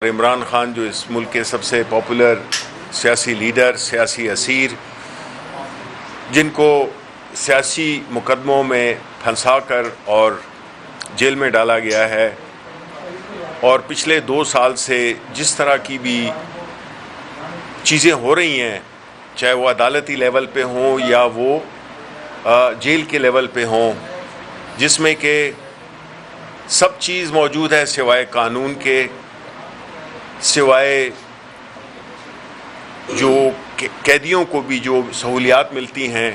عمران خان جو اس ملک کے سب سے پاپولر سیاسی لیڈر، سیاسی اسیر، جن کو سیاسی مقدموں میں پھنسا کر اور جیل میں ڈالا گیا ہے، اور پچھلے 2 سال سے جس طرح کی بھی چیزیں ہو رہی ہیں، چاہے وہ عدالتی لیول پہ ہوں یا وہ جیل کے لیول پہ ہوں، جس میں کہ سب چیز موجود ہے سوائے قانون کے، سوائے جو قیدیوں کو بھی جو سہولیات ملتی ہیں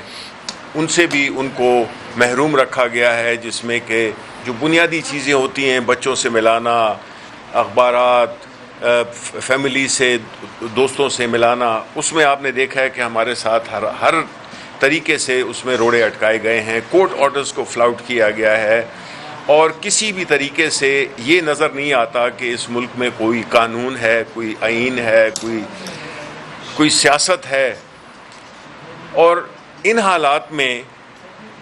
ان سے بھی ان کو محروم رکھا گیا ہے، جس میں کہ جو بنیادی چیزیں ہوتی ہیں، بچوں سے ملانا، اخبارات، فیملی سے، دوستوں سے ملانا، اس میں آپ نے دیکھا ہے کہ ہمارے ساتھ ہر طریقے سے اس میں روڑے اٹکائے گئے ہیں، کورٹ آرڈرز کو فلاؤٹ کیا گیا ہے، اور کسی بھی طریقے سے یہ نظر نہیں آتا کہ اس ملک میں کوئی قانون ہے، کوئی آئین ہے، کوئی سیاست ہے۔ اور ان حالات میں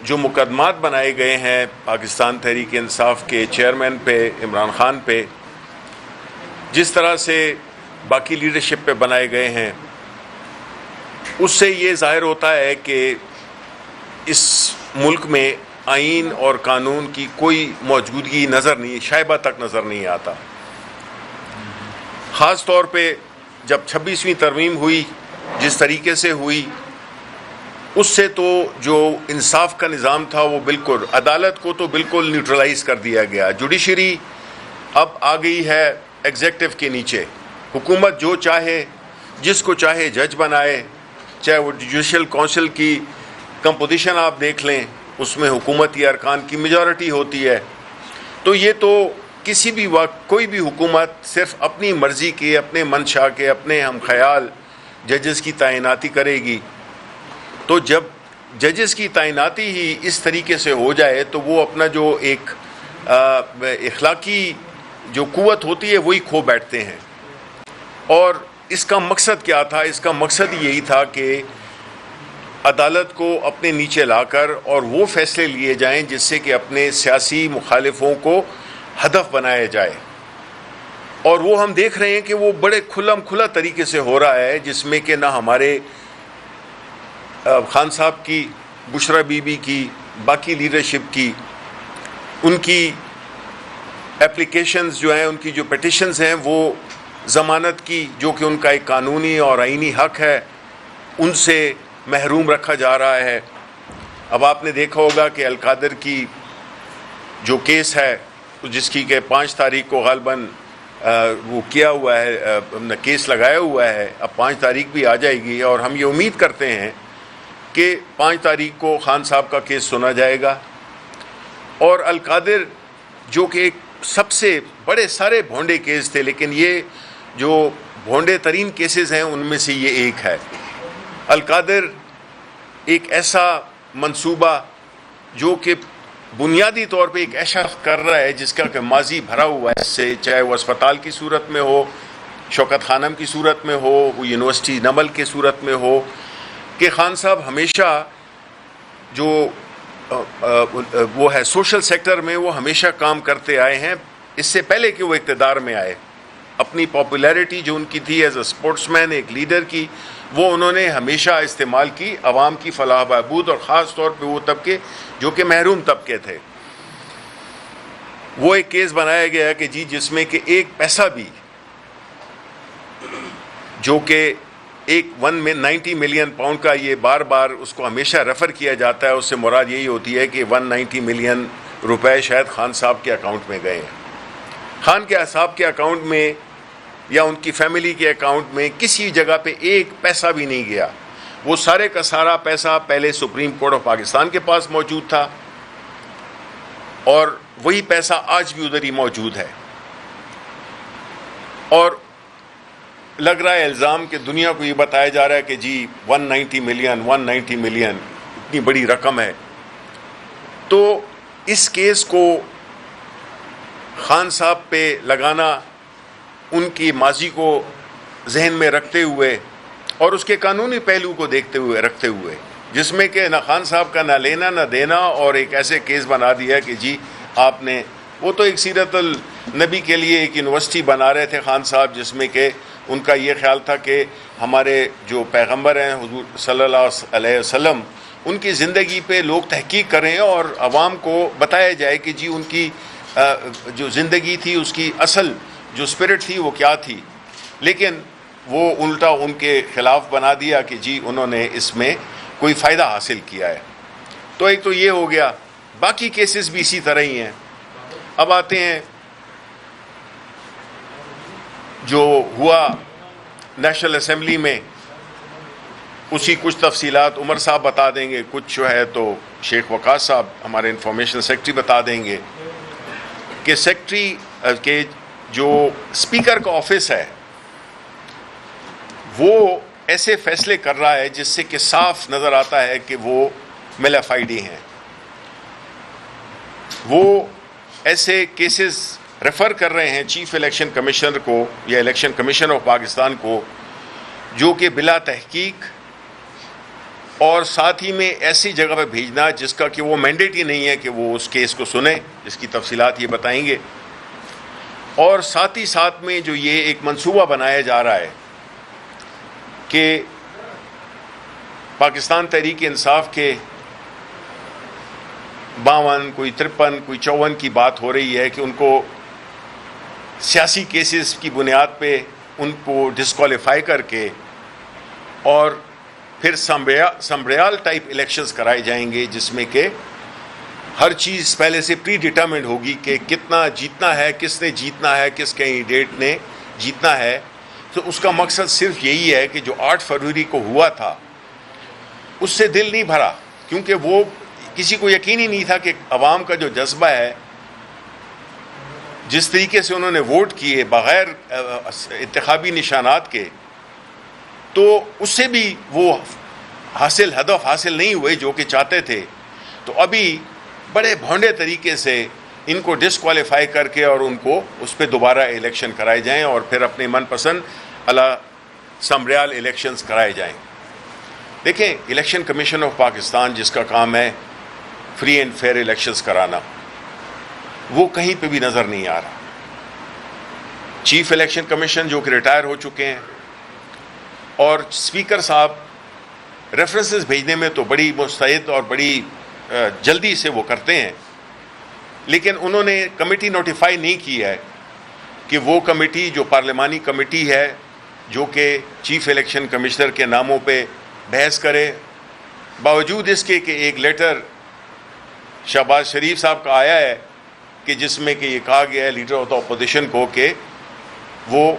جو مقدمات بنائے گئے ہیں پاکستان تحریک انصاف کے چیئرمین پہ، عمران خان پہ، جس طرح سے باقی لیڈرشپ پہ بنائے گئے ہیں، اس سے یہ ظاہر ہوتا ہے کہ اس ملک میں آئین اور قانون کی کوئی موجودگی نظر نہیں، شائبہ تک نظر نہیں آتا۔ خاص طور پہ جب 26ویں ترمیم ہوئی، جس طریقے سے ہوئی، اس سے تو جو انصاف کا نظام تھا وہ بالکل، عدالت کو تو بالکل نیوٹرلائز کر دیا گیا۔ جوڈیشری اب آ گئی ہے ایگزیکٹو کے نیچے، حکومت جو چاہے، جس کو چاہے جج بنائے، چاہے وہ جوڈیشل کونسل کی کمپوزیشن آپ دیکھ لیں، اس میں حکومتی ارکان کی میجورٹی ہوتی ہے۔ تو یہ تو کسی بھی وقت کوئی بھی حکومت صرف اپنی مرضی کے، اپنے منشا کے، اپنے ہم خیال ججز کی تعیناتی کرے گی۔ تو جب ججز کی تعیناتی ہی اس طریقے سے ہو جائے تو وہ اپنا جو ایک اخلاقی جو قوت ہوتی ہے وہی کھو بیٹھتے ہیں۔ اور اس کا مقصد کیا تھا؟ اس کا مقصد یہی تھا کہ عدالت کو اپنے نیچے لا کر اور وہ فیصلے لیے جائیں جس سے کہ اپنے سیاسی مخالفوں کو ہدف بنایا جائے۔ اور وہ ہم دیکھ رہے ہیں کہ وہ بڑے کھلا طریقے سے ہو رہا ہے، جس میں کہ نہ ہمارے خان صاحب کی، بشرا بی بی کی، باقی لیڈرشپ کی، ان کی اپلیکیشنز جو ہیں، ان کی جو پٹیشنز ہیں، وہ ضمانت کی، جو کہ ان کا ایک قانونی اور آئینی حق ہے، ان سے محروم رکھا جا رہا ہے۔ اب آپ نے دیکھا ہوگا کہ القادر کی جو کیس ہے، جس کی کہ 5 تاریخ کو غالباً وہ کیا ہوا ہے، کیس لگایا ہوا ہے، اب 5 تاریخ بھی آ جائے گی، اور ہم یہ امید کرتے ہیں کہ 5 تاریخ کو خان صاحب کا کیس سنا جائے گا۔ اور القادر جو کہ ایک سب سے بڑے سارے بھونڈے کیس تھے، لیکن یہ جو بھونڈے ترین کیسز ہیں ان میں سے یہ ایک ہے۔ القادر ایک ایسا منصوبہ جو کہ بنیادی طور پہ ایک ایسا کر رہا ہے جس کا کہ ماضی بھرا ہوا ہے، اس سے چاہے وہ اسپتال کی صورت میں ہو، شوکت خانم کی صورت میں ہو، وہ یونیورسٹی نمل کی صورت میں ہو، کہ خان صاحب ہمیشہ جو وہ ہے سوشل سیکٹر میں وہ ہمیشہ کام کرتے آئے ہیں، اس سے پہلے کہ وہ اقتدار میں آئے۔ اپنی پاپولیرٹی جو ان کی تھی ایز اے اسپورٹس مین، ایک لیڈر کی، وہ انہوں نے ہمیشہ استعمال کی عوام کی فلاح بہبود، اور خاص طور پہ وہ طبقے جو کہ محروم طبقے تھے۔ وہ ایک کیس بنایا گیا ہے کہ جی جس میں کہ ایک پیسہ بھی، جو کہ ایک 190 ملین پاؤنڈ کا، یہ بار بار اس کو ہمیشہ ریفر کیا جاتا ہے، اس سے مراد یہی ہوتی ہے کہ 190 ملین روپے شاید خان صاحب کے اکاؤنٹ میں گئے ہیں۔ خان کے صاحب کے اکاؤنٹ میں یا ان کی فیملی کے اکاؤنٹ میں کسی جگہ پہ ایک پیسہ بھی نہیں گیا۔ وہ سارے کا سارا پیسہ پہلے سپریم کورٹ آف پاکستان کے پاس موجود تھا، اور وہی پیسہ آج بھی ادھر ہی موجود ہے۔ اور لگ رہا ہے الزام کہ دنیا کو یہ بتایا جا رہا ہے کہ جی 190 ملین اتنی بڑی رقم ہے۔ تو اس کیس کو خان صاحب پہ لگانا ان کی ماضی کو ذہن میں رکھتے ہوئے اور اس کے قانونی پہلو کو رکھتے ہوئے، جس میں کہ نہ خان صاحب کا نہ لینا نہ دینا، اور ایک ایسے کیس بنا دیا کہ جی آپ نے، وہ تو ایک سیرت نبی کے لیے ایک یونیورسٹی بنا رہے تھے خان صاحب، جس میں کہ ان کا یہ خیال تھا کہ ہمارے جو پیغمبر ہیں حضور صلی اللہ علیہ وسلم، ان کی زندگی پہ لوگ تحقیق کریں اور عوام کو بتایا جائے کہ جی ان کی جو زندگی تھی اس کی اصل جو اسپرٹ تھی وہ کیا تھی. لیکن وہ الٹا ان کے خلاف بنا دیا کہ جی انہوں نے اس میں کوئی فائدہ حاصل کیا ہے. تو ایک تو یہ ہو گیا، باقی کیسز بھی اسی طرح ہی ہیں. اب آتے ہیں جو ہوا نیشنل اسمبلی میں، اسی کچھ تفصیلات عمر صاحب بتا دیں گے، کچھ جو ہے تو شیخ وقاص صاحب ہمارے انفارمیشن سیکرٹری بتا دیں گے کہ سیکرٹری کے جو اسپیکر کا آفس ہے وہ ایسے فیصلے کر رہا ہے جس سے کہ صاف نظر آتا ہے کہ وہ ملف آئی ڈی ہیں. وہ ایسے کیسز ریفر کر رہے ہیں چیف الیکشن کمشنر کو یا الیکشن کمیشن آف پاکستان کو، جو کہ بلا تحقیق اور ساتھ ہی میں ایسی جگہ پہ بھیجنا جس کا کہ وہ مینڈیٹ ہی نہیں ہے کہ وہ اس کیس کو سنیں، جس کی تفصیلات یہ بتائیں گے. اور ساتھ ہی ساتھ میں جو یہ ایک منصوبہ بنایا جا رہا ہے کہ پاکستان تحریک انصاف کے 52 کوئی 53 کوئی 54 کی بات ہو رہی ہے کہ ان کو سیاسی کیسز کی بنیاد پہ ان کو ڈسکوالیفائی کر کے اور پھر سمبریال ٹائپ الیکشنز کرائے جائیں گے، جس میں کہ ہر چیز پہلے سے پری ڈیٹرمنڈ ہوگی کہ کتنا جیتنا ہے، کس نے جیتنا ہے، کس کینڈیڈیٹ نے جیتنا ہے. تو اس کا مقصد صرف یہی ہے کہ جو 8 فروری کو ہوا تھا اس سے دل نہیں بھرا، کیونکہ وہ کسی کو یقین ہی نہیں تھا کہ عوام کا جو جذبہ ہے، جس طریقے سے انہوں نے ووٹ کیے بغیر انتخابی نشانات کے، تو اس سے بھی وہ ہدف حاصل نہیں ہوئے جو کہ چاہتے تھے. تو ابھی بڑے بھونڈے طریقے سے ان کو ڈسکوالیفائی کر کے اور ان کو اس پہ دوبارہ الیکشن کرائے جائیں اور پھر اپنے من پسند سمبریال الیکشنز کرائے جائیں. دیکھیں، الیکشن کمیشن آف پاکستان جس کا کام ہے فری اینڈ فیئر الیکشنز کرانا، وہ کہیں پہ بھی نظر نہیں آ رہا. چیف الیکشن کمیشن جو کہ ریٹائر ہو چکے ہیں، اور اسپیکر صاحب ریفرنسز بھیجنے میں تو بڑی مستعد اور بڑی جلدی سے وہ کرتے ہیں، لیکن انہوں نے کمیٹی نوٹیفائی نہیں کی ہے کہ وہ کمیٹی جو پارلیمانی کمیٹی ہے جو کہ چیف الیکشن کمشنر کے ناموں پہ بحث کرے. باوجود اس کے کہ ایک لیٹر شہباز شریف صاحب کا آیا ہے کہ جس میں کہ یہ کہا گیا ہے لیڈر آف دا اپوزیشن کو کہ وہ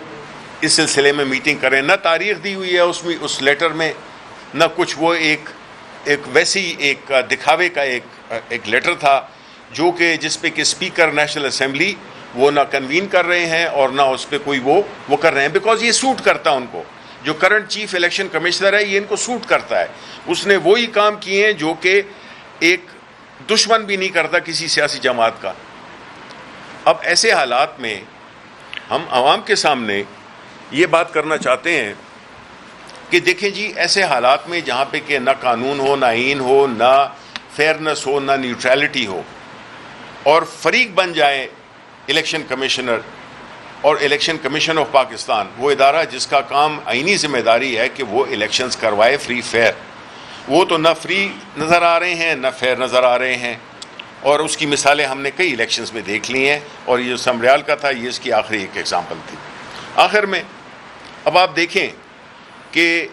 اس سلسلے میں میٹنگ کریں. نہ تاریخ دی ہوئی ہے اس لیٹر میں، نہ کچھ. وہ ایک ویسی ایک دکھاوے کا ایک لیٹر تھا جو کہ جس پہ کہ اسپیکر نیشنل اسمبلی وہ نہ کنوین کر رہے ہیں اور نہ اس پہ کوئی وہ کر رہے ہیں، بیکاز یہ سوٹ کرتا ہے ان کو. جو کرنٹ چیف الیکشن کمشنر ہے یہ ان کو سوٹ کرتا ہے. اس نے وہی کام کیے ہیں جو کہ ایک دشمن بھی نہیں کرتا کسی سیاسی جماعت کا. اب ایسے حالات میں ہم عوام کے سامنے یہ بات کرنا چاہتے ہیں کہ دیکھیں جی، ایسے حالات میں جہاں پہ کہ نہ قانون ہو، نہ آئین ہو، نہ فیئرنس ہو، نہ نیوٹرلٹی ہو، اور فریق بن جائیں الیکشن کمشنر اور الیکشن کمیشن آف پاکستان، وہ ادارہ جس کا کام آئینی ذمہ داری ہے کہ وہ الیکشنز کروائے فری فیئر. وہ تو نہ فری نظر آ رہے ہیں نہ فیئر نظر آ رہے ہیں، اور اس کی مثالیں ہم نے کئی الیکشنز میں دیکھ لی ہیں، اور یہ جو سمبریال کا تھا یہ اس کی آخری ایک ایگزامپل تھی. آخر میں اب آپ دیکھیں کہ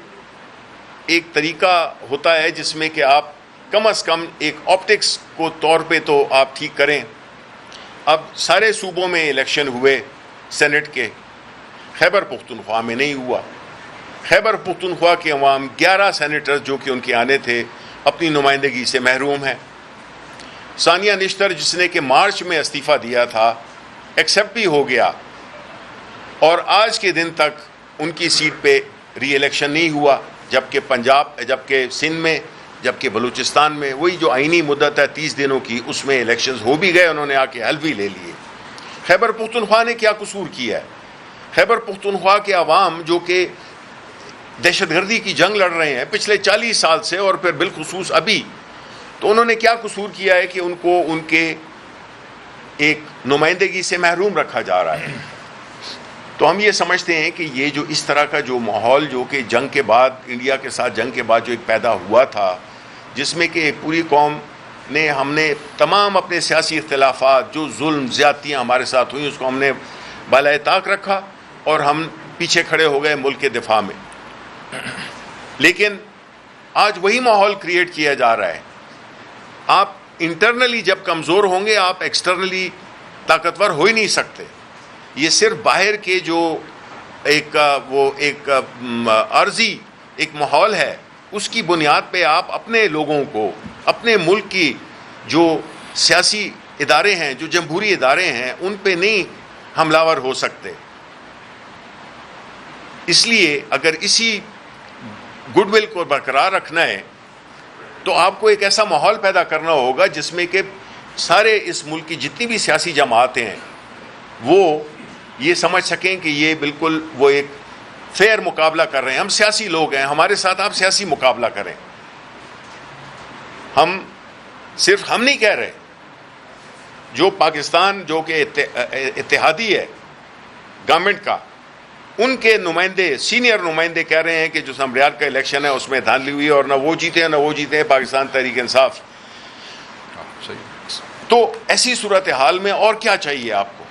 ایک طریقہ ہوتا ہے جس میں کہ آپ کم از کم ایک آپٹکس کو طور پہ تو آپ ٹھیک کریں. اب سارے صوبوں میں الیکشن ہوئے سینٹ کے، خیبر پختونخوا میں نہیں ہوا. خیبر پختونخوا کے عوام 11 سینیٹر جو کہ ان کے آنے تھے اپنی نمائندگی سے محروم ہیں. ثانیہ نشتر جس نے کہ مارچ میں استعفیٰ دیا تھا، ایکسیپٹ بھی ہو گیا، اور آج کے دن تک ان کی سیٹ پہ ری الیکشن نہیں ہوا. جبکہ سندھ میں، جبکہ بلوچستان میں وہی جو آئینی مدت ہے 30 دنوں کی، اس میں الیکشنز ہو بھی گئے، انہوں نے آ کے حل بھی لے لیے. خیبر پختونخوا نے کیا قصور کیا ہے؟ خیبر پختونخوا کے عوام جو کہ دہشت گردی کی جنگ لڑ رہے ہیں پچھلے 40 سال سے، اور پھر بالخصوص ابھی، تو انہوں نے کیا قصور کیا ہے کہ ان کو ان کے ایک نمائندگی سے محروم رکھا جا رہا ہے. تو ہم یہ سمجھتے ہیں کہ یہ جو اس طرح کا جو ماحول جو کہ جنگ کے بعد انڈیا کے ساتھ جنگ کے بعد جو ایک پیدا ہوا تھا، جس میں کہ ایک پوری قوم نے ہم نے تمام اپنے سیاسی اختلافات، جو ظلم زیادتیاں ہمارے ساتھ ہوئیں، اس کو ہم نے بالائے طاق رکھا اور ہم پیچھے کھڑے ہو گئے ملک کے دفاع میں. لیکن آج وہی ماحول کریٹ کیا جا رہا ہے. آپ انٹرنلی جب کمزور ہوں گے آپ ایکسٹرنلی طاقتور ہو ہی نہیں سکتے. یہ صرف باہر کے جو ایک عارضی ایک ماحول ہے، اس کی بنیاد پہ آپ اپنے لوگوں کو، اپنے ملک کی جو سیاسی ادارے ہیں، جو جمہوری ادارے ہیں، ان پہ نہیں حملہ ور ہو سکتے. اس لیے اگر اسی گڈ ول کو برقرار رکھنا ہے تو آپ کو ایک ایسا ماحول پیدا کرنا ہوگا جس میں کہ سارے اس ملک کی جتنی بھی سیاسی جماعتیں ہیں وہ یہ سمجھ سکیں کہ یہ بالکل وہ ایک فیئر مقابلہ کر رہے ہیں. ہم سیاسی لوگ ہیں، ہمارے ساتھ آپ سیاسی مقابلہ کریں. ہم صرف ہم نہیں کہہ رہے، جو پاکستان جو کہ اتحادی ہے گورنمنٹ کا، ان کے نمائندے، سینئر نمائندے کہہ رہے ہیں کہ جو سمبریال کا الیکشن ہے اس میں دھاندلی ہوئی اور نہ وہ جیتے ہیں نہ وہ جیتے ہیں پاکستان تحریک انصاف. تو ایسی صورتحال میں اور کیا چاہیے آپ کو؟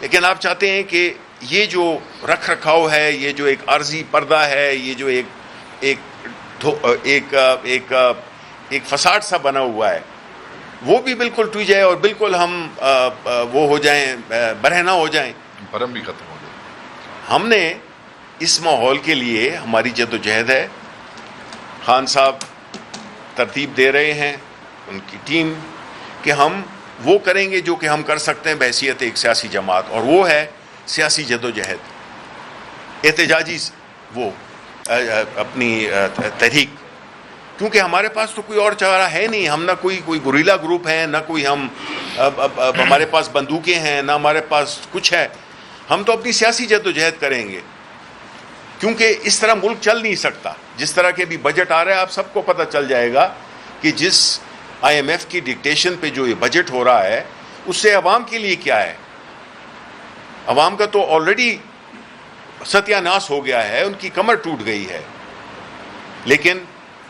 لیکن آپ چاہتے ہیں کہ یہ جو رکھ رکھاؤ ہے، یہ جو ایک عارضی پردہ ہے، یہ جو ایک فساد سا بنا ہوا ہے، وہ بھی بالکل ٹوٹ جائے اور بالکل ہم وہ ہو جائیں، برہنہ ہو جائیں، برہم بھی ختم ہو جائے. ہم نے اس ماحول کے لیے ہماری جد و جہد ہے. خان صاحب ترتیب دے رہے ہیں، ان کی ٹیم، کہ ہم وہ کریں گے جو کہ ہم کر سکتے ہیں بحیثیت ایک سیاسی جماعت، اور وہ ہے سیاسی جد و جہد، احتجاجی وہ اپنی تحریک. کیونکہ ہمارے پاس تو کوئی اور چارہ ہے نہیں. ہم نہ کوئی گوریلا گروپ ہیں، نہ کوئی ہمارے پاس بندوقیں ہیں، نہ ہمارے پاس کچھ ہے. ہم تو اپنی سیاسی جد و جہد کریں گے، کیونکہ اس طرح ملک چل نہیں سکتا. جس طرح کے بھی بجٹ آ رہا ہے آپ سب کو پتہ چل جائے گا کہ جس IMF کی ڈکٹیشن پہ جو یہ بجٹ ہو رہا ہے اس سے عوام کے لیے کیا ہے. عوام کا تو آلریڈی ستیہ ناس ہو گیا ہے، ان کی کمر ٹوٹ گئی ہے. لیکن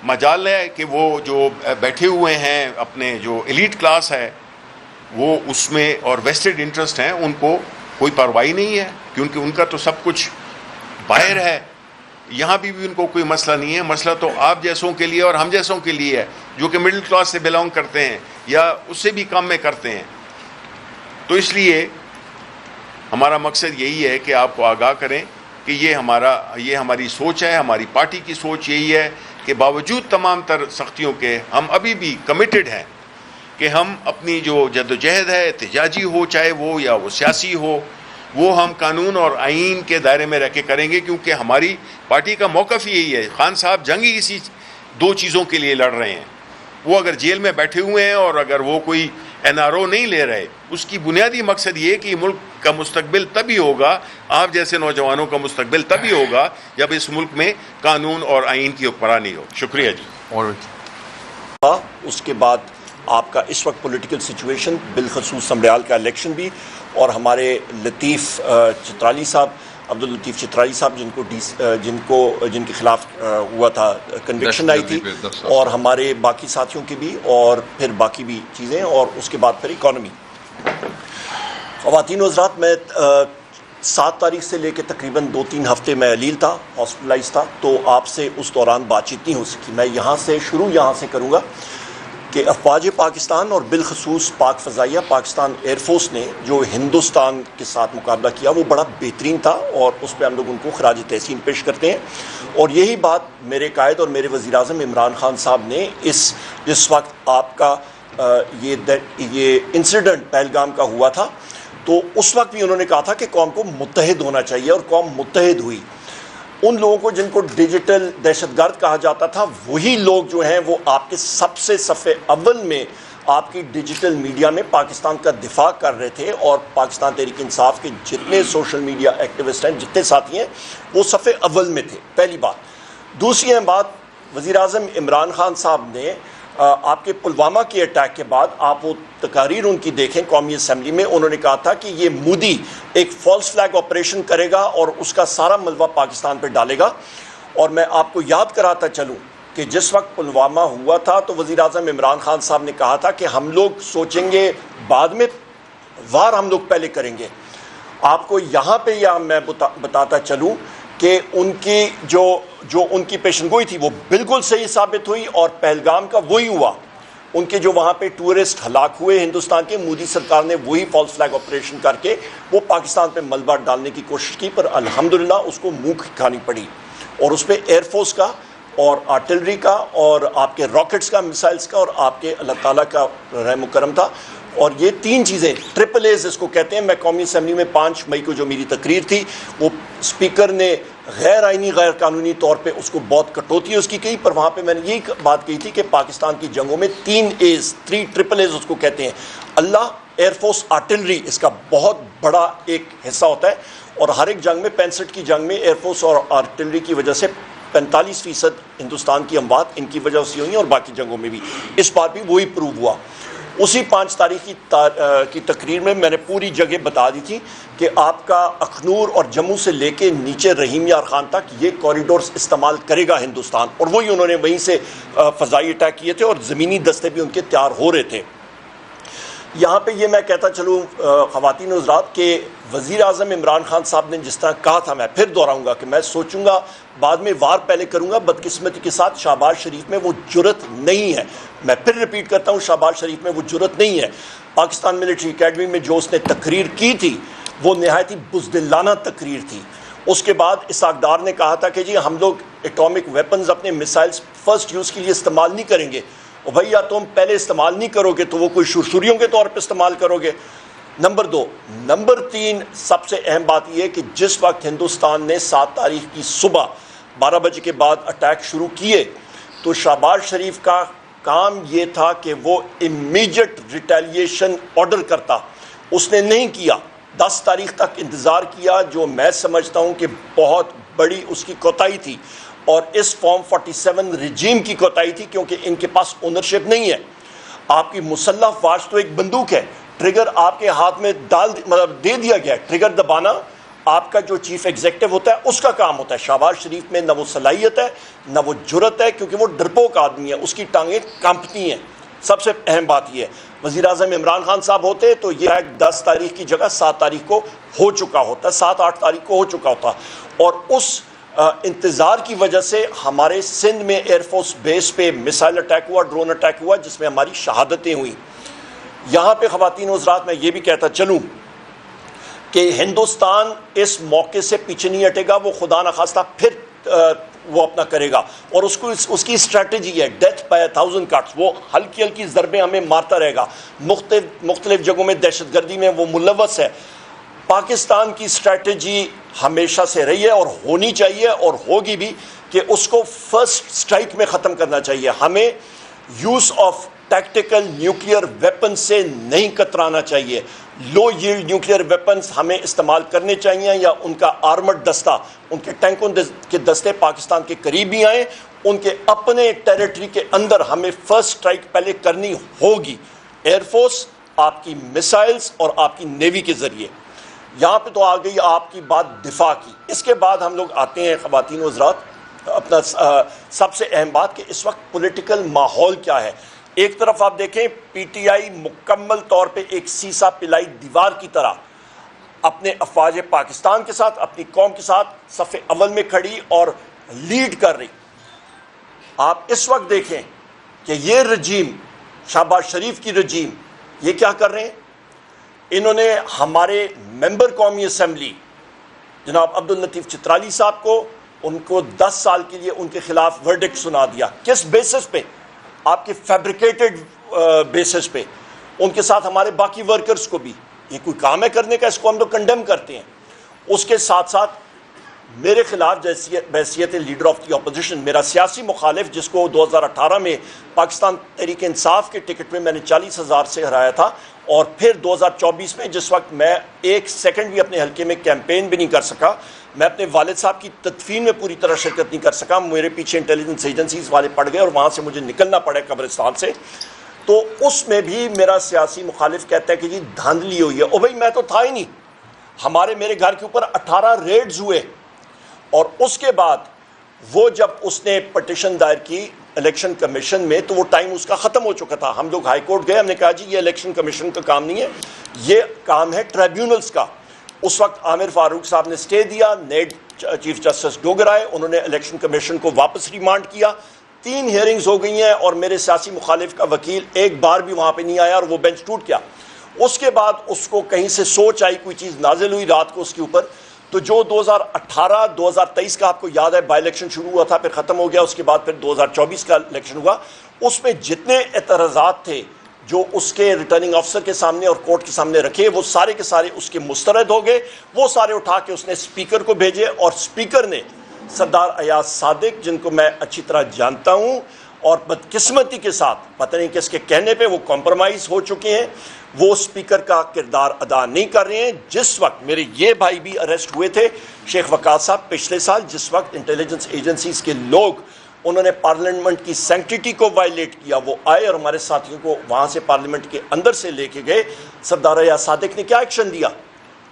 مجال ہے کہ وہ جو بیٹھے ہوئے ہیں، اپنے جو ایلیٹ کلاس ہے وہ اس میں، اور ویسٹڈ انٹرسٹ ہیں، ان کو کوئی پرواہی نہیں ہے، کیونکہ ان کا تو سب کچھ باہر ہے. یہاں بھی ان کو کوئی مسئلہ نہیں ہے. مسئلہ تو آپ جیسوں کے لیے اور ہم جیسوں کے لیے ہے جو کہ مڈل کلاس سے بلانگ کرتے ہیں یا اس سے بھی کم میں کرتے ہیں. تو اس لیے ہمارا مقصد یہی ہے کہ آپ کو آگاہ کریں کہ یہ ہماری سوچ ہے، ہماری پارٹی کی سوچ یہی ہے کہ باوجود تمام تر سختیوں کے ہم ابھی بھی کمیٹڈ ہیں کہ ہم اپنی جو جد و جہد ہے، احتجاجی ہو چاہے وہ یا وہ سیاسی ہو، وہ ہم قانون اور آئین کے دائرے میں رہ کے کریں گے. کیونکہ ہماری پارٹی کا موقف یہی ہے. خان صاحب جنگ ہی اسی دو چیزوں کے لیے لڑ رہے ہیں. وہ اگر جیل میں بیٹھے ہوئے ہیں اور اگر وہ کوئی NRO نہیں لے رہے، اس کی بنیادی مقصد یہ ہے کہ ملک کا مستقبل تبھی ہوگا، آپ جیسے نوجوانوں کا مستقبل تبھی ہوگا جب اس ملک میں قانون اور آئین کی حکمرانی ہو. شکریہ جی. اور اس کے بعد آپ کا اس وقت پولیٹیکل سچویشن، بالخصوص سمبریال کا الیکشن بھی، اور ہمارے لطیف چترالی صاحب، عبداللطیف چترالی صاحب جن کے خلاف ہوا تھا، کنوکشن آئی تھی، اور ہمارے باقی ساتھیوں کی بھی، اور پھر باقی بھی چیزیں، اور اس کے بعد پھر اکانومی. خواتین و حضرات، میں 7 تاریخ سے لے کے تقریباً 2-3 ہفتے میں علیل تھا، ہاسپٹلائز تھا، تو آپ سے اس دوران بات چیت نہیں ہو سکی. میں یہاں سے کروں گا کہ افواج پاکستان اور بالخصوص پاک فضائیہ، پاکستان ایئر فورس نے جو ہندوستان کے ساتھ مقابلہ کیا وہ بڑا بہترین تھا، اور اس پہ ہم لوگ ان کو خراج تحسین پیش کرتے ہیں. اور یہی بات میرے قائد اور میرے وزیر اعظم عمران خان صاحب نے جس وقت آپ کا یہ انسیڈنٹ پہلگام کا ہوا تھا، تو اس وقت بھی انہوں نے کہا تھا کہ قوم کو متحد ہونا چاہیے، اور قوم متحد ہوئی. ان لوگوں کو جن کو ڈیجیٹل دہشت گرد کہا جاتا تھا، وہی لوگ جو ہیں وہ آپ کے سب سے صف اول میں آپ کی ڈیجیٹل میڈیا میں پاکستان کا دفاع کر رہے تھے، اور پاکستان تحریک انصاف کے جتنے سوشل میڈیا ایکٹیوسٹ ہیں، جتنے ساتھی ہیں، وہ صف اول میں تھے. پہلی بات. دوسری بات، وزیر اعظم عمران خان صاحب نے آپ کے پلوامہ کے اٹیک کے بعد آپ وہ تقاریر ان کی دیکھیں قومی اسمبلی میں، انہوں نے کہا تھا کہ یہ مودی ایک فالس فلیگ آپریشن کرے گا اور اس کا سارا ملبہ پاکستان پہ ڈالے گا. اور میں آپ کو یاد کراتا چلوں کہ جس وقت پلوامہ ہوا تھا تو وزیر اعظم عمران خان صاحب نے کہا تھا کہ ہم لوگ سوچیں گے بعد میں، وار ہم لوگ پہلے کریں گے. آپ کو یہاں پہ یا میں بتاتا چلوں کہ ان کی جو ان کی پیشن گوئی تھی وہ بالکل صحیح ثابت ہوئی، اور پہلگام کا وہی ہوا. ان کے جو وہاں پہ ٹورسٹ ہلاک ہوئے ہندوستان کے، مودی سرکار نے وہی فالس فلیگ آپریشن کر کے وہ پاکستان پہ ملبہ ڈالنے کی کوشش کی، پر الحمدللہ اس کو منہ کھانی پڑی. اور اس پہ ایئر فورس کا اور آرٹلری کا اور آپ کے راکٹس کا، میسائلز کا، اور آپ کے اللہ تعالیٰ کا رحم و کرم تھا. اور یہ تین چیزیں ٹرپل ایز اس کو کہتے ہیں. میں قومی اسمبلی میں 5 مئی کو جو میری تقریر تھی، وہ اسپیکر نے غیر آئینی غیر قانونی طور پہ اس کو بہت کٹوتی اس کی کہی، پر وہاں پہ میں نے یہی بات کہی تھی کہ پاکستان کی جنگوں میں 3 ایز، 3 ٹرپل ایز اس کو کہتے ہیں. اللہ، ایئر فورس، آرٹلری اس کا بہت بڑا ایک حصہ ہوتا ہے. اور ہر ایک جنگ میں 65 کی جنگ میں ایئر فورس اور آرٹلری کی وجہ سے 45% ہندوستان کی اموات ان کی وجہ سے ہوئی ہیں، اور باقی جنگوں میں بھی. اس بار بھی وہی پروو ہوا. اسی 5 تاریخ کی تقریر میں میں نے پوری جگہ بتا دی تھی کہ آپ کا اخنور اور جموں سے لے کے نیچے رحیم یار خان تک یہ کوریڈورز استعمال کرے گا ہندوستان. اور وہی انہوں نے وہیں سے فضائی اٹیک کیے تھے، اور زمینی دستے بھی ان کے تیار ہو رہے تھے. یہاں پہ یہ میں کہتا چلوں خواتین و حضرات کہ وزیر اعظم عمران خان صاحب نے جس طرح کہا تھا، میں پھر دہراؤں گا کہ میں سوچوں گا بعد میں وار پہلے کروں گا. بدقسمتی کے ساتھ شہباز شریف میں وہ جرت نہیں ہے. میں پھر ریپیٹ کرتا ہوں، شہباز شریف میں وہ جرت نہیں ہے. پاکستان ملٹری اکیڈمی میں جو اس نے تقریر کی تھی وہ نہایت ہی بزدلانہ تقریر تھی. اس کے بعد اسحاق ڈار نے کہا تھا کہ جی ہم لوگ ایٹامک ویپنز اپنے میسائلز فرسٹ یوز کے لیے استعمال نہیں کریں گے. اور بھائی یا تم پہلے استعمال نہیں کرو گے تو وہ کوئی شرشریوں کے طور پہ استعمال کرو گے. نمبر 2. نمبر 3 سب سے اہم بات یہ ہے کہ جس وقت ہندوستان نے 7 تاریخ کی صبح 12 بجے کے بعد اٹیک شروع کیے تو شہباز شریف کا کام یہ تھا کہ وہ امیجیٹ ریٹیلیشن آرڈر کرتا. اس نے نہیں کیا، 10 تاریخ تک انتظار کیا، جو میں سمجھتا ہوں کہ بہت بڑی اس کی کوتاہی تھی، اور اس فارم 47 رجیم کی کوتاہی تھی، کیونکہ ان کے پاس اونرشپ نہیں ہے. آپ کی مسلح فوج تو ایک بندوق ہے، ٹریگر آپ کے ہاتھ میں دے دیا گیا ہے. ٹریگر دبانا آپ کا جو چیف ایگزیکٹو ہوتا ہے اس کا کام ہوتا ہے. شہباز شریف میں نہ وہ صلاحیت ہے نہ وہ جرت ہے، کیونکہ وہ ڈرپوک آدمی ہے، اس کی ٹانگیں کانپتی ہیں. سب سے اہم بات یہ ہے، وزیر اعظم عمران خان صاحب ہوتے تو یہ 10 تاریخ کی جگہ 7 تاریخ کو ہو چکا ہوتا، 7-8 تاریخ کو ہو چکا ہوتا. اور اس انتظار کی وجہ سے ہمارے سندھ میں ایئر فورس بیس پہ میسائل اٹیک ہوا، ڈرون اٹیک ہوا، جس میں ہماری شہادتیں ہوئیں. یہاں پہ خواتین و حضرات میں یہ بھی کہتا چلوں کہ ہندوستان اس موقع سے پیچھے نہیں ہٹے گا. وہ خدا نخواستہ پھر وہ اپنا کرے گا، اور اس کی اسٹریٹجی ہے ڈیتھ بائی 1000 کٹس. وہ ہلکی ہلکی ضربیں ہمیں مارتا رہے گا. مختلف جگہوں میں دہشت گردی میں وہ ملوث ہے. پاکستان کی اسٹریٹجی ہمیشہ سے رہی ہے اور ہونی چاہیے اور ہوگی بھی کہ اس کو فرسٹ سٹرائک میں ختم کرنا چاہیے. ہمیں use of tactical nuclear weapon سے نہیں کترانا چاہیے. لو ییلڈ نیوکلیئر ویپنز ہمیں استعمال کرنے چاہیے، یا ان کا آرمڈ دستہ، ان کے ٹینکوں کے دستے پاکستان کے قریب ہی آئیں. ان کے اپنے ٹیریٹری کے اندر ہمیں فرسٹ سٹرائک پہلے کرنی ہوگی، ایئر فورس، آپ کی میسائلز اور آپ کی نیوی کے ذریعے. یہاں پہ تو آ گئی آپ کی بات دفاع کی. اس کے بعد ہم لوگ آتے ہیں خواتین و حضرات اپنا سب سے اہم بات کہ اس وقت پولیٹیکل ماحول کیا ہے. ایک طرف آپ دیکھیں پی ٹی آئی مکمل طور پہ ایک سیسا پلائی دیوار کی طرح اپنے افواج پاکستان کے ساتھ، اپنی قوم کے ساتھ صف اول میں کھڑی اور لیڈ کر رہی. آپ اس وقت دیکھیں کہ یہ رجیم، شہباز شریف کی رجیم، یہ کیا کر رہے ہیں. انہوں نے ہمارے ممبر قومی اسمبلی جناب عبداللطیف چترالی صاحب کو، ان کو 10 سال کے لیے ان کے خلاف ورڈکٹ سنا دیا. کس بیسس پہ؟ آپ کے فیبریکیٹڈ بیسس پہ. ان کے ساتھ ہمارے باقی ورکرز کو بھی. یہ کوئی کام ہے کرنے کا؟ اس کو ہم لوگ کنڈیم کرتے ہیں. اس کے ساتھ ساتھ میرے خلاف بحیثیت لیڈر آف دی اپوزیشن میرا سیاسی مخالف، جس کو 2018 میں پاکستان تحریک انصاف کے ٹکٹ میں نے 40,000 سے ہرایا تھا، اور پھر 2024 میں جس وقت میں 1 سیکنڈ بھی اپنے حلقے میں کیمپین بھی نہیں کر سکا، میں اپنے والد صاحب کی تدفین میں پوری طرح شرکت نہیں کر سکا، میرے پیچھے انٹیلیجنس ایجنسیز والے پڑ گئے اور وہاں سے مجھے نکلنا پڑا قبرستان سے. تو اس میں بھی میرا سیاسی مخالف کہتا ہے کہ جی دھاندلی ہوئی ہے. او بھائی میں تو تھا ہی نہیں. میرے گھر کے اوپر 18 ریڈز ہوئے اور اس کے بعد وہ جب اس نے پٹیشن دائر کی الیکشن کمیشن میں تو وہ ٹائم اس کا ختم ہو چکا تھا. ہم لوگ ہائی کورٹ گئے, ہم نے کہا جی یہ الیکشن کمیشن کا کام نہیں ہے, یہ کام ہے ٹریبیونلز کا. اس وقت عامر فاروق صاحب نے سٹے دیا, نیڈ چیف جسٹس ڈوگر آئے, انہوں نے الیکشن کمیشن کو واپس ریمانڈ کیا. 3 ہیئرنگز ہو گئی ہیں اور میرے سیاسی مخالف کا وکیل ایک بار بھی وہاں پہ نہیں آیا اور وہ بینچ ٹوٹ گیا. اس کے بعد اس کو کہیں سے سوچ آئی, کوئی چیز نازل ہوئی رات کو اس کے اوپر, تو جو 2018-2023 کا آپ کو یاد ہے بائی الیکشن شروع ہوا تھا, پھر ختم ہو گیا, اس کے بعد پھر 2024 کا الیکشن ہوا. اس میں جتنے اعتراضات تھے جو اس کے ریٹرننگ آفیسر کے سامنے اور کورٹ کے سامنے رکھے, وہ سارے کے سارے اس کے مسترد ہو گئے. وہ سارے اٹھا کے اس نے اسپیکر کو بھیجے اور اسپیکر نے سردار ایاز صادق, جن کو میں اچھی طرح جانتا ہوں, اور بدقسمتی کے ساتھ پتہ نہیں کس کے کہنے پہ وہ کمپرومائز ہو چکے ہیں, وہ اسپیکر کا کردار ادا نہیں کر رہے ہیں. جس وقت میرے یہ بھائی بھی اریسٹ ہوئے تھے, شیخ وقاص صاحب, پچھلے سال, جس وقت انٹیلیجنس ایجنسیز کے لوگ انہوں نے پارلیمنٹ کی سینکٹیٹی کو وائلیٹ کیا, وہ آئے اور ہمارے ساتھیوں کو وہاں سے پارلیمنٹ کے اندر سے لے کے گئے. سردار ایاز صادق نے کیا ایکشن دیا؟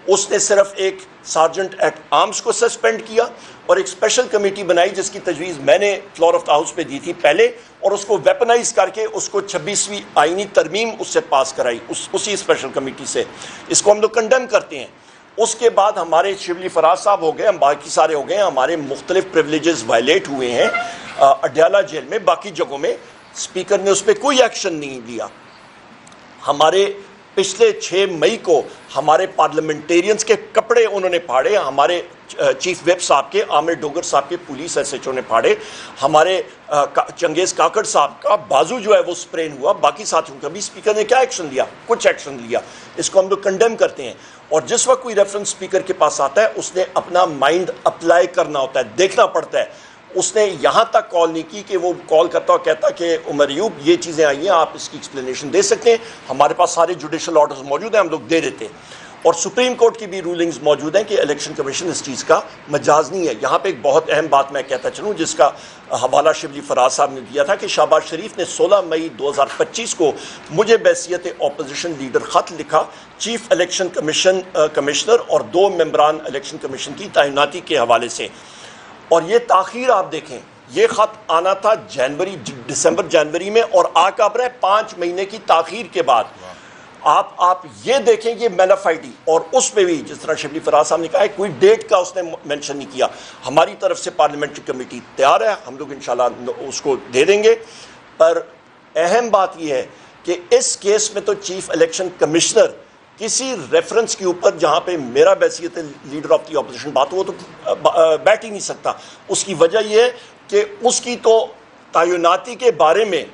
اس نے صرف ایک سارجنٹ ایٹ آرمز کو سسپینڈ کیا اور ایک اسپیشل کمیٹی بنائی جس کی تجویز میں نے فلور آف دا ہاؤس پہ دی تھی پہلے, اور اس کو ویپنائز کر کے اس کو 26ویں آئینی ترمیم اس سے پاس کرائی, اسی اسپیشل کمیٹی سے. اس کو ہم لوگ کنڈیم کرتے ہیں. اس کے بعد ہمارے شبلی فراز صاحب ہو گئے, ہم باقی سارے ہو گئے, ہمارے مختلف پریولیجز وائلیٹ ہوئے ہیں اڈیالہ جیل میں, باقی جگہوں میں. اسپیکر نے اس پہ کوئی ایکشن نہیں لیا. ہمارے پچھلے 6 مئی کو ہمارے پارلیمنٹیرینز کے کپڑے انہوں نے پھاڑے, ہمارے چیف ویپ صاحب کے, عامر ڈوگر صاحب کے پولیس ایس ایچ او نے پھاڑے, ہمارے چنگیز کاکڑ صاحب کا بازو جو ہے وہ سپرین ہوا. باقی ساتھیوں کا بھی اسپیکر نے کیا ایکشن لیا؟ کچھ ایکشن لیا. اس کو ہم لوگ کنڈیم کرتے ہیں. اور جس وقت کوئی ریفرنس اسپیکر کے پاس آتا ہے, اس نے اپنا مائنڈ اپلائی کرنا ہوتا ہے, دیکھنا پڑتا ہے. اس نے یہاں تک کال نہیں کی کہ وہ کال کرتا اور کہتا کہ عمر ایوب یہ چیزیں آئی ہیں, آپ اس کی ایکسپلینیشن دے سکتے ہیں, ہمارے پاس سارے جوڈیشل آرڈرز موجود ہیں, ہم لوگ دے دیتے. اور سپریم کورٹ کی بھی رولنگز موجود ہیں کہ الیکشن کمیشن اس چیز کا مجاز نہیں ہے. یہاں پہ ایک بہت اہم بات میں کہتا چلوں, جس کا حوالہ شبلی فراز صاحب نے دیا تھا, کہ شہباز شریف نے 16 مئی 2025 کو مجھے بحیثیت اپوزیشن لیڈر خط لکھا چیف الیکشن کمشنر اور 2 ممبران الیکشن کمیشن کی تعیناتی کے حوالے سے. اور یہ تاخیر آپ دیکھیں, یہ خط آنا تھا دسمبر جنوری میں, اور آ کب رہا ہے 5 مہینے کی تاخیر کے بعد. آپ یہ دیکھیں یہ میلافائڈی, اور اس میں بھی جس طرح شبلی فراز صاحب نے کہا ہے کوئی ڈیٹ کا اس نے مینشن نہیں کیا. ہماری طرف سے پارلیمنٹری کمیٹی تیار ہے, ہم لوگ انشاءاللہ اس کو دے دیں گے. پر اہم بات یہ ہے کہ اس کیس میں تو چیف الیکشن کمشنر کسی ریفرنس کے اوپر جہاں پہ میرا بحیثیت لیڈر آف دی اپوزیشن بات ہو تو بیٹھ ہی نہیں سکتا. اس کی وجہ یہ ہے کہ اس کی تو تعیناتی کے بارے میں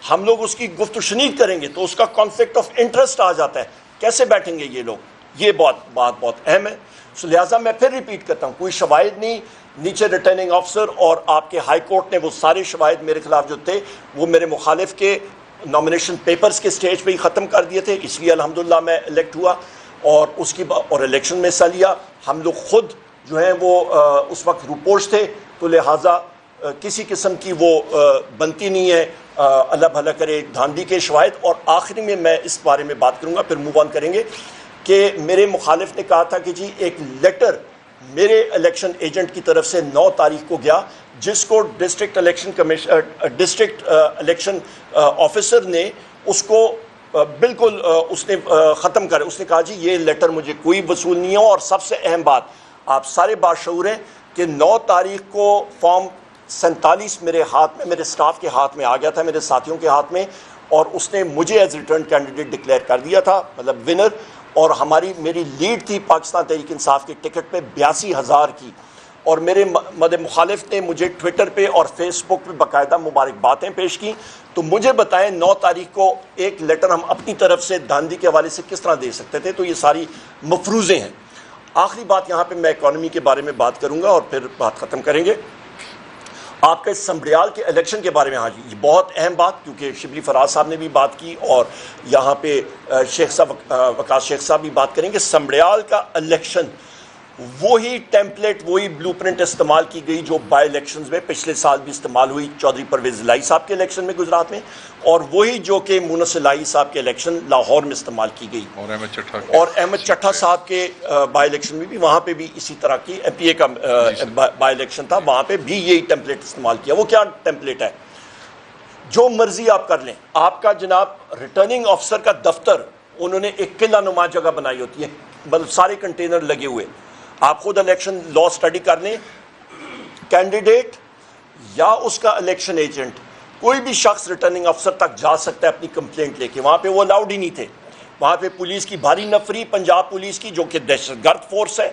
ہم لوگ اس کی گفت و شنید کریں گے تو اس کا کانفلکٹ آف انٹرسٹ آ جاتا ہے. کیسے بیٹھیں گے یہ لوگ؟ یہ بات بہت اہم ہے. سو لہٰذا میں پھر ریپیٹ کرتا ہوں, کوئی شواہد نہیں. نیچے ریٹرننگ آفیسر اور آپ کے ہائی کورٹ نے وہ سارے شواہد میرے خلاف جو تھے وہ میرے مخالف کے نامینیشن پیپرز کے سٹیج پہ ہی ختم کر دیے تھے. اس لیے الحمدللہ میں الیکٹ ہوا اور اور الیکشن میں حصہ لیا. ہم لوگ خود جو ہیں وہ اس وقت روپوش تھے, تو لہٰذا کسی قسم کی وہ بنتی نہیں ہے, اللہ بھلا کرے, دھاندلی کے شواہد. اور آخری میں اس بارے میں بات کروں گا, پھر موو آن کریں گے, کہ میرے مخالف نے کہا تھا کہ جی ایک لیٹر میرے الیکشن ایجنٹ کی طرف سے 9 تاریخ کو گیا, جس کو ڈسٹرکٹ الیکشن آفیسر نے اس کو بالکل اس نے ختم کر. اس نے کہا جی یہ لیٹر مجھے کوئی وصول نہیں ہے. اور سب سے اہم بات, آپ سارے باشعور ہیں کہ 9 تاریخ کو فارم 47 میرے ہاتھ میں, میرے سٹاف کے ہاتھ میں آ گیا تھا, میرے ساتھیوں کے ہاتھ میں, اور اس نے مجھے ایز ریٹرن کینڈیڈیٹ ڈکلیئر کر دیا تھا, مطلب ونر. اور میری لیڈ تھی پاکستان تحریک انصاف کے ٹکٹ پہ 82,000 کی. اور میرے مد مخالف نے مجھے ٹویٹر پہ اور فیس بک پہ باقاعدہ مبارکباتیں پیش کی. تو مجھے بتائیں 9 تاریخ کو ایک لیٹر ہم اپنی طرف سے دھاندلی کے حوالے سے کس طرح دے سکتے تھے؟ تو یہ ساری مفروضے ہیں. آخری بات یہاں پہ میں اکانومی کے بارے میں بات کروں گا اور پھر بات ختم کریں گے. آپ کے سمبریال کے الیکشن کے بارے میں, ہاں جی یہ بہت اہم بات, کیونکہ شبلی فراز صاحب نے بھی بات کی اور یہاں پہ وقاص شیخ صاحب بھی بات کریں گے. سمبریال کا الیکشن وہی ٹیمپلیٹ وہی بلو پرنٹ استعمال کی گئی جو بائی الیکشنز میں پچھلے سال بھی استعمال ہوئی چودھری پرویز الہی صاحب کے الیکشن میں گجرات میں, اور وہی جو کہ مونس الہی صاحب کے الیکشن لاہور میں استعمال کی گئی, اور احمد چٹھا صاحب کے بائی الیکشن میں بھی وہاں پہ بھی اسی طرح کی ایم پی اے کا بائی الیکشن تھا, وہاں پہ بھی یہی ٹیمپلیٹ استعمال کیا. وہ کیا ٹیمپلیٹ ہے؟ جو مرضی آپ کر لیں, آپ کا جناب ریٹرننگ آفیسر کا دفتر انہوں نے ایک قلعہ نما جگہ بنائی ہوتی ہے, مطلب سارے کنٹینر لگے ہوئے. آپ خود الیکشن لا اسٹڈی کر لیں, کینڈیڈیٹ یا اس کا الیکشن ایجنٹ کوئی بھی شخص ریٹرننگ افسر تک جا سکتا ہے اپنی کمپلینٹ لے کے. وہاں پہ وہ الاؤڈ ہی نہیں تھے. وہاں پہ پولیس کی بھاری نفری, پنجاب پولیس کی جو کہ دہشت گرد فورس ہے,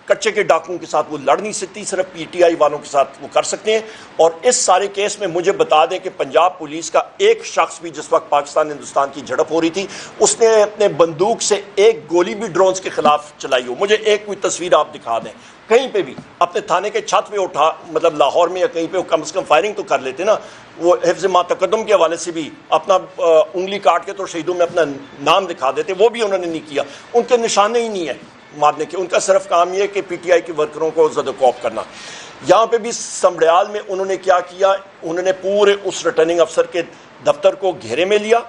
کچے کے ڈاکوؤں کے ساتھ وہ لڑ نہیں سکتی, صرف پی ٹی آئی والوں کے ساتھ وہ کر سکتے ہیں. اور اس سارے کیس میں مجھے بتا دیں کہ پنجاب پولیس کا ایک شخص بھی جس وقت پاکستان ہندوستان کی جھڑپ ہو رہی تھی اس نے اپنے بندوق سے ایک گولی بھی ڈرونز کے خلاف چلائی ہو. مجھے ایک کوئی تصویر آپ دکھا دیں کہیں پہ بھی, اپنے تھانے کے چھت پہ اٹھا, مطلب لاہور میں یا کہیں پہ کم از کم فائرنگ تو کر لیتے نا. وہ حفظ ما تقدم کے حوالے سے بھی اپنا انگلی کاٹ کے تو شہیدوں میں اپنا نام دکھا دیتے, وہ بھی انہوں نے نہیں کیا. ان کے نشانے ہی نہیں ہیں مارنے کے, ان کا صرف کام یہ کہ پی ٹی آئی کے ورکروں کو زد و کوب کرنا. یہاں پہ بھی سمڑیال میں انہوں نے کیا کیا, انہوں نے پورے اس ریٹرننگ افسر کے دفتر کو گھیرے میں لیا,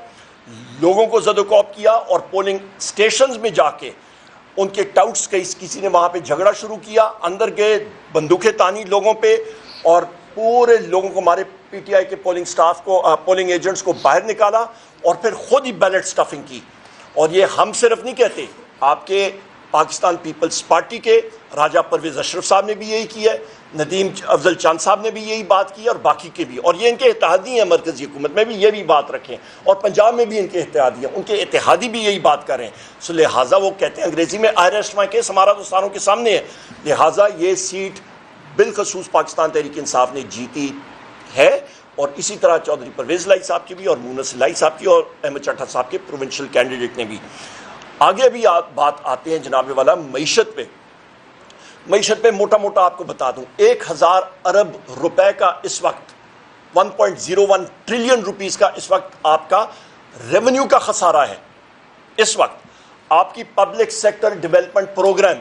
لوگوں کو زد و کوب کیا, اور پولنگ سٹیشنز میں جا کے ان کے ٹاؤٹس کسی نے وہاں پہ جھگڑا شروع کیا, اندر گئے بندوقیں تانی لوگوں پہ, اور پورے لوگوں کو ہمارے پی ٹی آئی کے پولنگ سٹاف کو, پولنگ ایجنٹس کو باہر نکالا, اور پھر خود ہی بیلٹ سٹفنگ کی. اور یہ ہم صرف نہیں کہتے, آپ کے پاکستان پیپلز پارٹی کے راجہ پرویز اشرف صاحب نے بھی یہی کیا ہے, ندیم افضل چاند صاحب نے بھی یہی بات کی, اور باقی کے بھی, اور یہ ان کے اتحادی ہیں. مرکزی حکومت میں بھی یہ بھی بات رکھیں, اور پنجاب میں بھی ان کے اتحادی ہیں, ان کے اتحادی بھی یہی بات کر رہے ہیں. سو لہٰذا وہ کہتے ہیں انگریزی میں آئی ریسٹ مائی کیس, ہمارا تو ساروں کے سامنے ہے, لہٰذا یہ سیٹ بالخصوص پاکستان تحریک انصاف نے جیتی ہے. اور اسی طرح چودھری پرویز الہی صاحب کی بھی, اور مونس الہی صاحب کی, اور احمد چٹھا صاحب کے پروونشل کینڈیڈیٹ نے بھی. آگے بھی بات آتے ہیں جناب والا معیشت پہ. معیشت پہ موٹا موٹا آپ کو بتا دوں, 1000 ارب روپے کا اس وقت 1.01 ٹریلین روپیز کا اس وقت آپ کا ریونیو کا خسارہ ہے. اس وقت آپ کی پبلک سیکٹر ڈیولپمنٹ پروگرام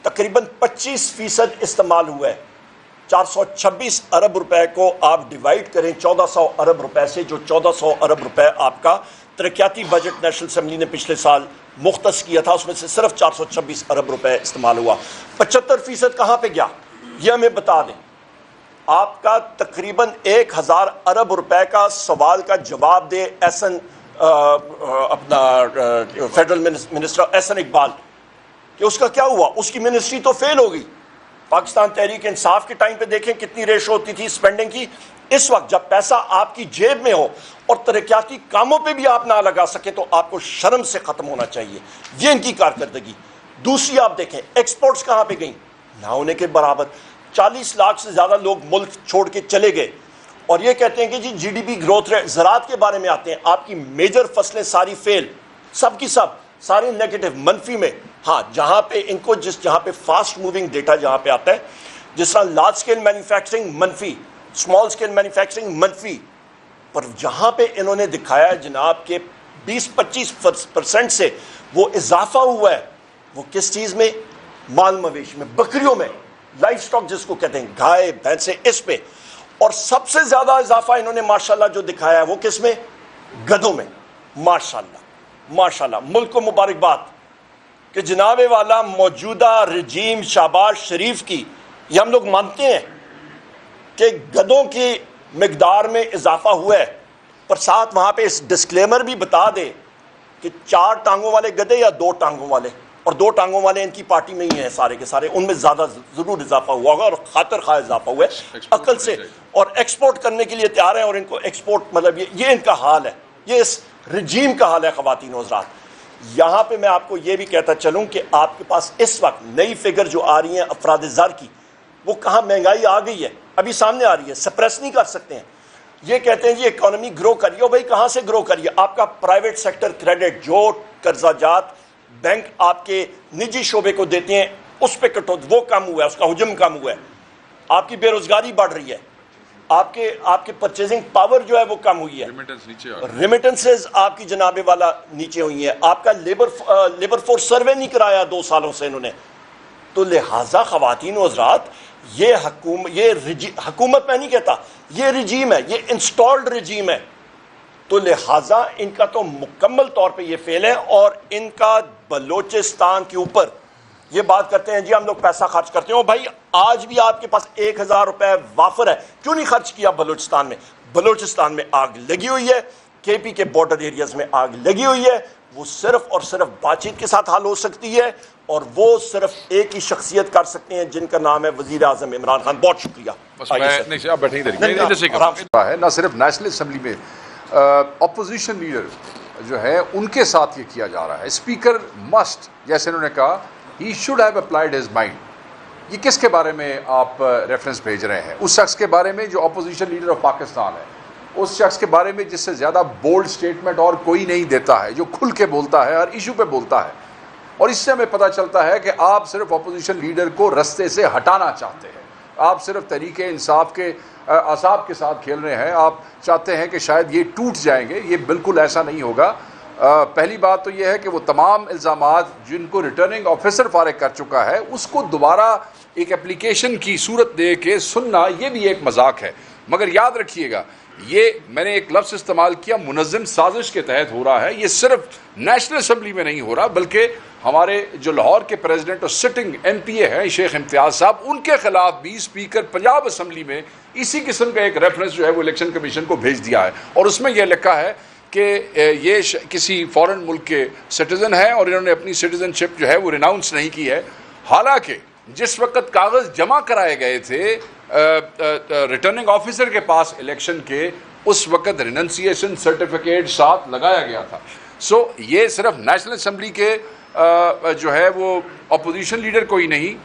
تقریباً 25% استعمال ہوا ہے. 426 ارب روپے کو آپ ڈیوائڈ کریں 1400 ارب روپے سے, جو 1400 ارب روپے آپ کا ترقیاتی بجٹ نیشنل اسمبلی نے پچھلے سال مختص کیا تھا, اس میں سے صرف 426 ارب روپے استعمال ہوا. 75% کہاں پہ گیا یہ ہمیں بتا دیں. آپ کا تقریباً 1000 ارب روپے کا سوال کا جواب دے احسن اپنا فیڈرل منسٹر احسن اقبال کہ اس کا کیا ہوا. اس کی منسٹری تو فیل ہو گئی. پاکستان تحریک انصاف کے ٹائم پہ دیکھیں کتنی ریشو ہوتی تھی اسپینڈنگ کی. اس وقت جب پیسہ آپ کی جیب میں ہو اور ترقیاتی کاموں پہ بھی آپ نہ لگا سکیں تو آپ کو شرم سے ختم ہونا چاہیے. یہ ان کی کارکردگی. دوسری آپ دیکھیں ایکسپورٹس کہاں پہ گئیں, نہ ہونے کے برابر. 40 لاکھ سے زیادہ لوگ ملک چھوڑ کے چلے گئے, اور یہ کہتے ہیں کہ G D P growth rate. زراعت کے بارے میں آتے ہیں, آپ کی میجر فصلیں ساری فیل, سب کی سب سارے نیگیٹو منفی میں. ہاں جہاں پہ ان کو جہاں پہ فاسٹ موونگ ڈیٹا جہاں پہ آتا ہے, جس طرح لارج اسکیل مینوفیکچرنگ منفی, اسمال اسکیل مینوفیکچرنگ منفی, پر جہاں پہ انہوں نے دکھایا جناب کہ 20-25% سے وہ اضافہ ہوا ہے, وہ کس چیز میں؟ مال مویشی میں, بکریوں میں, لائف سٹاک جس کو کہتے ہیں, گائے بھینسیں, اس پہ. اور سب سے زیادہ اضافہ انہوں نے ماشاءاللہ جو دکھایا ہے وہ کس میں؟ گدھوں میں. ماشاءاللہ ماشاءاللہ, ملک کو مبارکباد کہ جناب والا موجودہ رجیم شہباز شریف کی, یہ ہم لوگ مانتے ہیں کہ گدھوں کی مقدار میں اضافہ ہوا ہے, پر ساتھ وہاں پہ اس ڈسکلیمر بھی بتا دے کہ 4 ٹانگوں والے گدھے یا 2 ٹانگوں والے, اور 2 ٹانگوں والے ان کی پارٹی میں ہی ہیں سارے کے سارے, ان میں زیادہ ضرور اضافہ ہوا ہوگا, اور خاطر خواہ اضافہ ہوا ہے عقل سے, اور ایکسپورٹ کرنے کے لیے تیار ہیں. اور ان کو ایکسپورٹ مطلب یہ ان کا حال ہے, یہ اس رجیم کا حال ہے. خواتین و حضرات, یہاں پہ میں آپ کو یہ بھی کہتا چلوں کہ آپ کے پاس اس وقت نئی فگر جو آ رہی ہیں افراد زر کی, وہ کہاں مہنگائی آ گئی ہے ابھی سامنے آ رہی ہے, سپریس نہیں کر سکتے ہیں. یہ کہتے ہیں جی اکانومی گرو کریے, بھائی کہاں سے گرو کریے؟ آپ کا پرائیویٹ سیکٹر کریڈٹ جو قرضہ جات بینک آپ کے نجی شعبے کو دیتے ہیں اس پہ کٹو, وہ کم ہوا ہے, اس کا حجم کم ہوا ہے. آپ کی بے روزگاری بڑھ رہی ہے, آپ کے پرچیزنگ پاور جو ہے وہ کم ہوئی ہے, ریمیٹنسز آپ کی جناب والا نیچے ہوئی ہیں. آپ کا لیبر فورس سروے نہیں کرایا 2 سالوں سے انہوں نے, تو لہٰذا خواتین و حضرات یہ حکومت میں نہیں کہتا، یہ رجیم ہے، یہ انسٹالڈ رجیم ہے، تو لہٰذا ان کا تو مکمل طور پہ یہ فیل ہے. اور ان کا بلوچستان کے اوپر یہ بات کرتے ہیں جی ہم لوگ پیسہ خرچ کرتے ہیں. او بھائی آج بھی آپ کے پاس 1000 روپے وافر ہے، کیوں نہیں خرچ کیا بلوچستان میں؟ بلوچستان میں آگ لگی ہوئی ہے، کے پی کے بارڈر ایریاز میں آگ لگی ہوئی ہے. وہ صرف اور صرف بات چیت کے ساتھ حل ہو سکتی ہے، اور وہ صرف ایک ہی شخصیت کر سکتے ہیں جن کا نام ہے وزیر اعظم عمران خان. بہت شکریہ. نہ صرف نیشنل اسمبلی میں اپوزیشن لیڈر جو ہے ان کے ساتھ یہ کیا جا رہا ہے. اسپیکر مسٹ، جیسے انہوں نے کہا he should have applied his mind. یہ کس کے بارے میں آپ ریفرنس بھیج رہے ہیں؟ اس شخص کے بارے میں جو اپوزیشن لیڈر آف پاکستان ہے، اس شخص کے بارے میں جس سے زیادہ بولڈ سٹیٹمنٹ اور کوئی نہیں دیتا ہے، جو کھل کے بولتا ہے، ہر ایشو پہ بولتا ہے. اور اس سے ہمیں پتہ چلتا ہے کہ آپ صرف اپوزیشن لیڈر کو رستے سے ہٹانا چاہتے ہیں. آپ صرف تحریک انصاف کے اعصاب کے ساتھ کھیل رہے ہیں. آپ چاہتے ہیں کہ شاید یہ ٹوٹ جائیں گے. یہ بالکل ایسا نہیں ہوگا. پہلی بات تو یہ ہے کہ وہ تمام الزامات جن کو ریٹرننگ آفیسر فارغ کر چکا ہے، اس کو دوبارہ ایک اپلیکیشن کی صورت دے کے سننا، یہ بھی ایک مذاق ہے. مگر یاد رکھیے گا، یہ میں نے ایک لفظ استعمال کیا، منظم سازش کے تحت ہو رہا ہے. یہ صرف نیشنل اسمبلی میں نہیں ہو رہا، بلکہ ہمارے جو لاہور کے پریزیڈنٹ اور سٹنگ ایم پی اے ہیں شیخ امتیاز صاحب، ان کے خلاف بھی اسپیکر پنجاب اسمبلی میں اسی قسم کا ایک ریفرنس جو ہے وہ الیکشن کمیشن کو بھیج دیا ہے. اور اس میں یہ لکھا ہے کہ یہ کسی فورن ملک کے سٹیزن ہیں اور انہوں نے اپنی سٹیزن شپ جو ہے وہ ریناؤنس نہیں کی ہے. حالانکہ جس وقت کاغذ جمع کرائے گئے تھے ریٹرننگ آفیسر کے پاس الیکشن کے، اس وقت ریننسیشن سرٹیفکیٹ ساتھ لگایا گیا تھا. سو یہ صرف نیشنل اسمبلی کے جو ہے وہ اپوزیشن لیڈر کو ہی نہیں،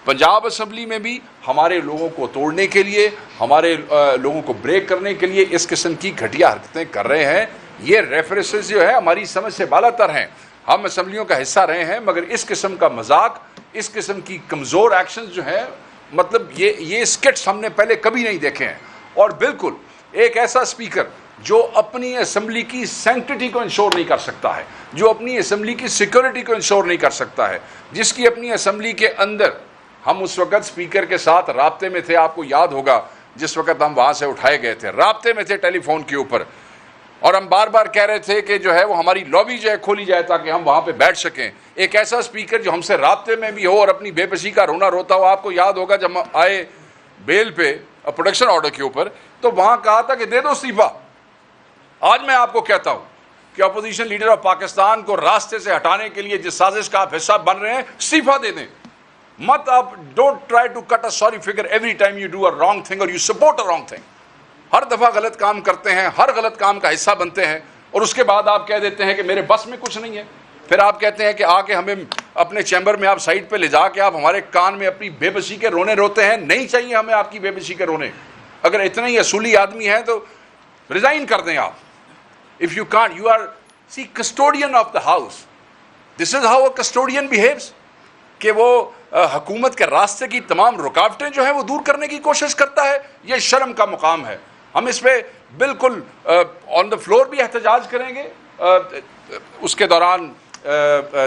پنجاب اسمبلی میں بھی ہمارے لوگوں کو توڑنے کے لیے، ہمارے لوگوں کو بریک کرنے کے لیے اس قسم کی گھٹیا حرکتیں کر رہے ہیں. یہ ریفرنسز جو ہے ہماری سمجھ سے بالا تر ہیں. ہم اسمبلیوں کا حصہ رہے ہیں، مگر اس قسم کا مذاق، اس قسم کی کمزور ایکشنز جو ہیں، مطلب یہ اسکٹس ہم نے پہلے کبھی نہیں دیکھے ہیں. اور بالکل ایک ایسا اسپیکر جو اپنی اسمبلی کی سینکٹیٹی کو انشور نہیں کر سکتا ہے، جو اپنی اسمبلی کی سیکورٹی کو انشور نہیں کر سکتا ہے، جس کی اپنی اسمبلی کے اندر، ہم اس وقت اسپیکر کے ساتھ رابطے میں تھے، آپ کو یاد ہوگا جس وقت ہم وہاں سے اٹھائے گئے تھے، رابطے میں تھے ٹیلی فون کے اوپر، اور ہم بار بار کہہ رہے تھے کہ جو ہے وہ ہماری لابی جو ہے کھولی جائے تاکہ ہم وہاں پہ بیٹھ سکیں. ایک ایسا اسپیکر جو ہم سے رابطے میں بھی ہو اور اپنی بے بسی کا رونا روتا ہو. آپ کو یاد ہوگا جب ہم آئے بیل پہ پروڈکشن آرڈر کے اوپر، تو وہاں کہا تھا کہ دے دو استعفیٰ. آج میں آپ کو کہتا ہوں کہ اپوزیشن لیڈر آف پاکستان کو راستے سے ہٹانے کے لیے جس سازش کا آپ حصہ بن رہے ہیں، استعفیٰ دے دیں. مت آپ don't try to cut a sorry figure every time you do a wrong thing اور you support a wrong thing. ہر دفعہ غلط کام کرتے ہیں، ہر غلط کام کا حصہ بنتے ہیں، اور اس کے بعد آپ کہہ دیتے ہیں کہ میرے بس میں کچھ نہیں ہے. پھر آپ کہتے ہیں کہ آ کے ہمیں اپنے چیمبر میں آپ سائڈ پہ لے جا کے آپ ہمارے کان میں اپنی بے بسی کے رونے روتے ہیں. نہیں چاہیے ہمیں آپ کی بے بسی کے رونے. اگر اتنے ہی اصولی آدمی ہیں تو ریزائن کر دیں آپ. If you can't, you are, see, custodian of the house. This is how a custodian behaves. کہ وہ حکومت کے راستے کی تمام رکاوٹیں جو ہیں وہ دور کرنے کی کوشش کرتا ہے. یہ شرم کا مقام ہے. ہم اس پہ بالکل آن دا فلور بھی احتجاج کریں گے اس کے دوران،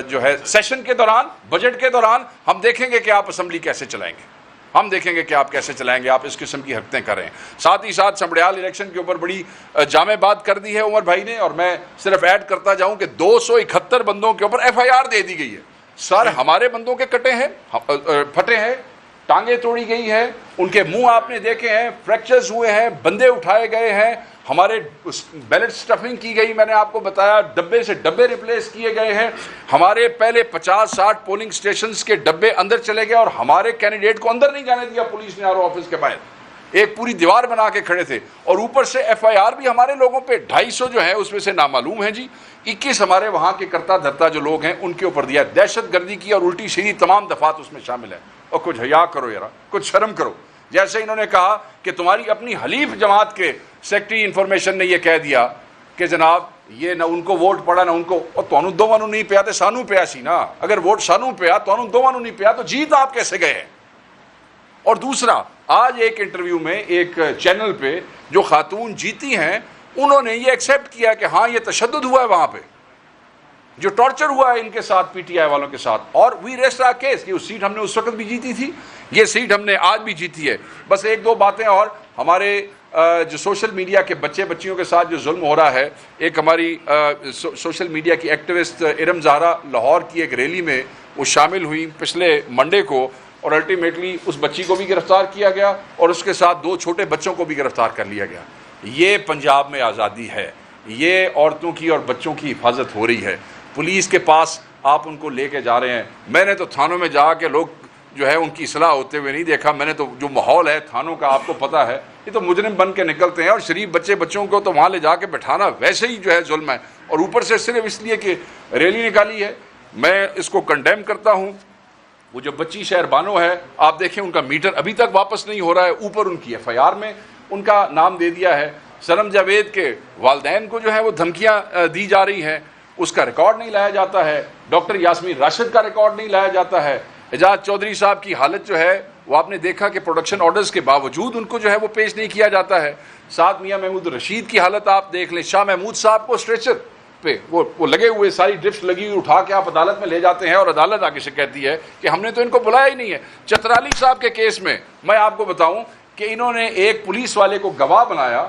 جو ہے سیشن کے دوران، بجٹ کے دوران. ہم دیکھیں گے کہ آپ اسمبلی کیسے چلائیں گے، ہم دیکھیں گے کہ آپ کیسے چلائیں گے. آپ اس قسم کی حرکتیں کریں. ساتھ ہی ساتھ سمبڑیال الیکشن کے اوپر بڑی جامع بات کر دی ہے عمر بھائی نے، اور میں صرف ایڈ کرتا جاؤں کہ 271 بندوں کے اوپر ایف آئی آر دے دی گئی ہے. سر ہمارے بندوں کے کٹے ہیں، پھٹے ہیں، ٹانگیں توڑی گئی ہیں، ان کے منہ آپ نے دیکھے ہیں، فریکچرز ہوئے ہیں، بندے اٹھائے گئے ہیں، ہمارے بیلٹ سٹفنگ کی گئی، میں نے آپ کو بتایا ڈبے سے ڈبے ریپلیس کیے گئے ہیں. ہمارے پہلے 50-60 پولنگ سٹیشنز کے ڈبے اندر چلے گئے اور ہمارے کینڈیڈیٹ کو اندر نہیں جانے دیا پولیس نے. آر او آفس کے باہر ایک پوری دیوار بنا کے کھڑے تھے. اور اوپر سے ایف آئی آر بھی ہمارے لوگوں پہ 250 جو ہیں اس میں سے نامعلوم ہیں جی. 21 ہمارے وہاں کے کرتا دھرتا جو لوگ ہیں ان کے اوپر دیا. دہشت گردی کی اور الٹی سیدھی تمام دفعات اس میں شامل ہیں. اور کچھ حیا کرو یار، کچھ شرم کرو. جیسے انہوں نے کہا کہ تمہاری اپنی حلیف جماعت کے سیکٹری انفارمیشن نے یہ کہہ دیا کہ جناب یہ نہ ان کو ووٹ پڑا نہ ان کو، اور تانوں دوواں نوں نہیں پیا تے سانوں پیا سی نا. اگر ووٹ سانوں پیا تانوں دوواں نوں نہیں پیا تو جیت آپ کیسے گئے ہیں؟ اور دوسرا، آج ایک انٹرویو میں ایک چینل پہ جو خاتون جیتی ہیں انہوں نے یہ ایکسیپٹ کیا کہ ہاں یہ تشدد ہوا ہے وہاں پہ. جو ٹارچر ہوا ہے ان کے ساتھ پی ٹی آئی والوں کے ساتھ. اور وی ریسٹ آور کیس کہ سیٹ ہم نے اس وقت بھی جیتی تھی, یہ سیٹ ہم نے آج بھی جیتی ہے. بس ایک دو باتیں اور, ہمارے جو سوشل میڈیا کے بچے بچیوں کے ساتھ جو ظلم ہو رہا ہے, ایک ہماری سوشل میڈیا کی ایکٹیوسٹ ارم زہرا لاہور کی ایک ریلی میں وہ شامل ہوئی پچھلے منڈے کو, اور الٹیمیٹلی اس بچی کو بھی گرفتار کیا گیا اور اس کے ساتھ 2 چھوٹے بچوں کو بھی گرفتار کر لیا گیا. یہ پنجاب میں آزادی ہے, یہ عورتوں کی اور بچوں کی حفاظت ہو رہی ہے. پولیس کے پاس آپ ان کو لے کے جا رہے ہیں. میں نے تو تھانوں میں جا کے لوگ جو ہے ان کی اصلاح ہوتے ہوئے نہیں دیکھا. میں نے تو جو ماحول ہے تھانوں کا آپ کو پتہ ہے, یہ تو مجرم بن کے نکلتے ہیں, اور شریف بچوں کو تو وہاں لے جا کے بٹھانا ویسے ہی جو ہے ظلم ہے, اور اوپر سے صرف اس لیے کہ ریلی نکالی ہے. میں اس کو کنڈیم کرتا ہوں. وہ جو بچی شہر بانو ہے, آپ دیکھیں ان کا میٹر ابھی تک واپس نہیں ہو رہا ہے. اوپر ان کی ایف آئی آر میں ان کا نام دے دیا ہے. سنم جاوید کے والدین کو جو ہے وہ دھمکیاں دی جا رہی ہیں, اس کا ریکارڈ نہیں لایا جاتا ہے. ڈاکٹر یاسمین راشد کا ریکارڈ نہیں لایا جاتا ہے. اعجاز چودھری صاحب کی حالت جو ہے وہ آپ نے دیکھا کہ پروڈکشن آرڈرز کے باوجود ان کو جو ہے وہ پیش نہیں کیا جاتا ہے. ساتھ میاں محمود رشید کی حالت آپ دیکھ لیں. شاہ محمود صاحب کو اسٹریچر پہ وہ لگے ہوئے, ساری ڈرپس لگی ہوئی, اٹھا کے آپ عدالت میں لے جاتے ہیں, اور عدالت آگے سے کہتی ہے کہ ہم نے تو ان کو بلایا ہی نہیں ہے. چترالی صاحب کے کیس میں میں آپ کو بتاؤں کہ انہوں نے ایک پولیس والے کو گواہ بنایا,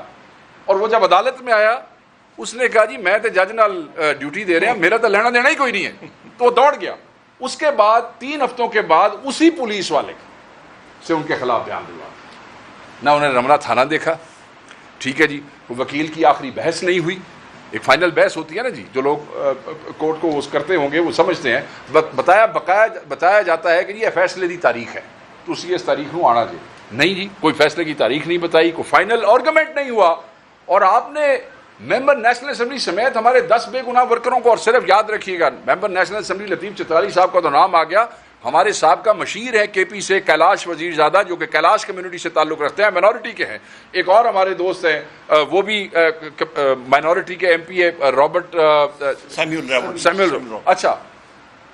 اور وہ جب عدالت میں آیا اس نے کہا جی میں تو جج نال ڈیوٹی دے رہے ہیں, میرا تو لینا دینا ہی کوئی نہیں ہے, تو وہ دوڑ گیا. اس کے بعد 3 ہفتوں کے بعد اسی پولیس والے سے ان کے خلاف بیان دلوا. نہ انہوں نے رمنا تھانہ دیکھا, ٹھیک ہے جی, وہ وکیل کی آخری بحث نہیں ہوئی. ایک فائنل بحث ہوتی ہے نا جی, جو لوگ کورٹ کو اس کرتے ہوں گے وہ سمجھتے ہیں. بتایا جاتا ہے کہ یہ فیصلے دی تاریخ ہے, تو اسی اس تاریخ کو آنا جی. نہیں جی, کوئی فیصلے کی تاریخ نہیں بتائی, کوئی فائنل آرگومنٹ نہیں ہوا. اور آپ نے ممبر نیشنل اسمبلی سمیت ہمارے 10 بے گناہ ورکروں کو, اور صرف یاد رکھیے گا ممبر نیشنل اسمبلی لطیف چترالی صاحب کا تو نام آ گیا, ہمارے صاحب کا مشیر ہے کے پی سے کیلاش وزیر زادہ, جو کہ کیلاش کمیونٹی سے تعلق رکھتے ہیں, مائنورٹی کے ہیں. ایک اور ہمارے دوست ہیں وہ بھی مائنورٹی کے ایم پی ہے, رابرٹ سیمول. اچھا,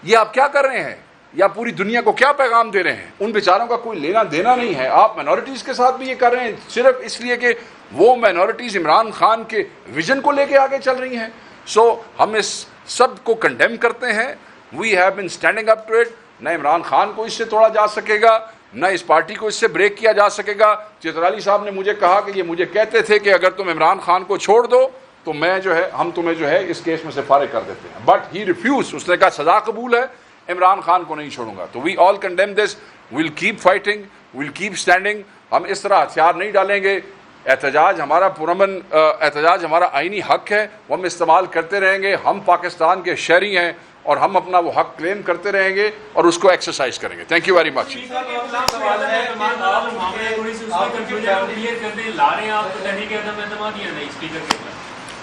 یہ آپ کیا کر رہے ہیں, یا پوری دنیا کو کیا پیغام دے رہے ہیں؟ ان بیچاروں کا کوئی لینا دینا نہیں ہے. آپ مائنورٹیز کے ساتھ بھی یہ کر رہے ہیں صرف اس لیے کہ وہ مائنورٹیز عمران خان کے ویژن کو لے کے آگے چل رہی ہیں. سو ہم اس سب کو کنڈیم کرتے ہیں. We have been standing up to it. نہ عمران خان کو اس سے توڑا جا سکے گا, نہ اس پارٹی کو اس سے بریک کیا جا سکے گا. چترالی صاحب نے مجھے کہا کہ یہ مجھے کہتے تھے کہ اگر تم عمران خان کو چھوڑ دو تو میں جو ہے ہم تمہیں جو ہے اس کیس میں سے فارغ کر دیتے ہیں. But he refuse. اس نے کہا سزا قبول ہے, عمران خان کو نہیں چھوڑوں گا. تو we all condemn this. We'll keep fighting, we'll keep standing. ہم اس طرح ہتھیار نہیں ڈالیں گے. احتجاج ہمارا پرامن احتجاج ہمارا آئینی حق ہے, وہ ہم استعمال کرتے رہیں گے. ہم پاکستان کے شہری ہیں اور ہم اپنا وہ حق کلیم کرتے رہیں گے اور اس کو ایکسرسائز کریں گے. Thank you very much.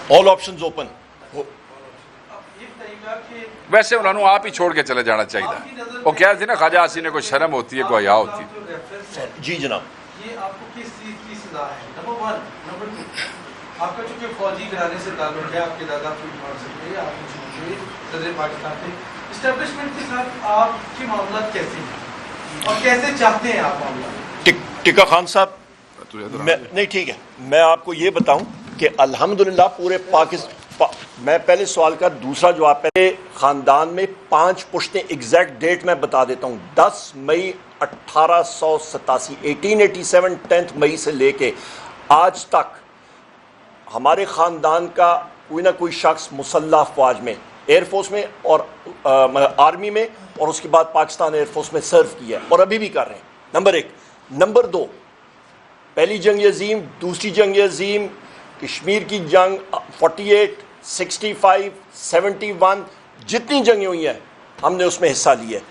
All options open. ویسے انہوں نے آپ ہی چھوڑ کے چلے جانا چاہیے تھا. وہ کیا تھی نا, خواجہ حسین نے کوئی شرم ہوتی ہے, کوئی حیا ہوتی ہے. جی جناب. یہ آپ کو کس چیز کی سزا ہے؟ نمبر 1. نمبر 2, آپ کا چونکہ فوجی گھرانے سے تعلق ہے, آپ کے دادا آپ صدر پاکستان تھے, اسٹیبلشمنٹ کے ساتھ آپ کے معاملات کیسے ہیں اور کیسے چاہتے ہیں آپ معاملات؟ ٹکا خان صاحب, نہیں ٹھیک ہے, میں آپ کو یہ بتاؤں کہ الحمدللہ پورے پاکستان, میں پہلے سوال کا دوسرا جواب, پہلے خاندان میں 5 پشتیں, ایگزیکٹ ڈیٹ میں بتا دیتا ہوں. 10 مئی 1887 1887 10 مئی سے لے کے آج تک ہمارے خاندان کا کوئی نہ کوئی شخص مسلح افواج میں, ایئر فورس میں اور آرمی میں, اور اس کے بعد پاکستان ایئر فورس میں سرو کیا ہے اور ابھی بھی کر رہے ہیں. نمبر 1. نمبر 2, پہلی جنگ عظیم, دوسری جنگ عظیم, کشمیر کی جنگ 48, 65, 71, جتنی جنگیں ہوئی ہیں ہم نے اس میں حصہ لیا ہے.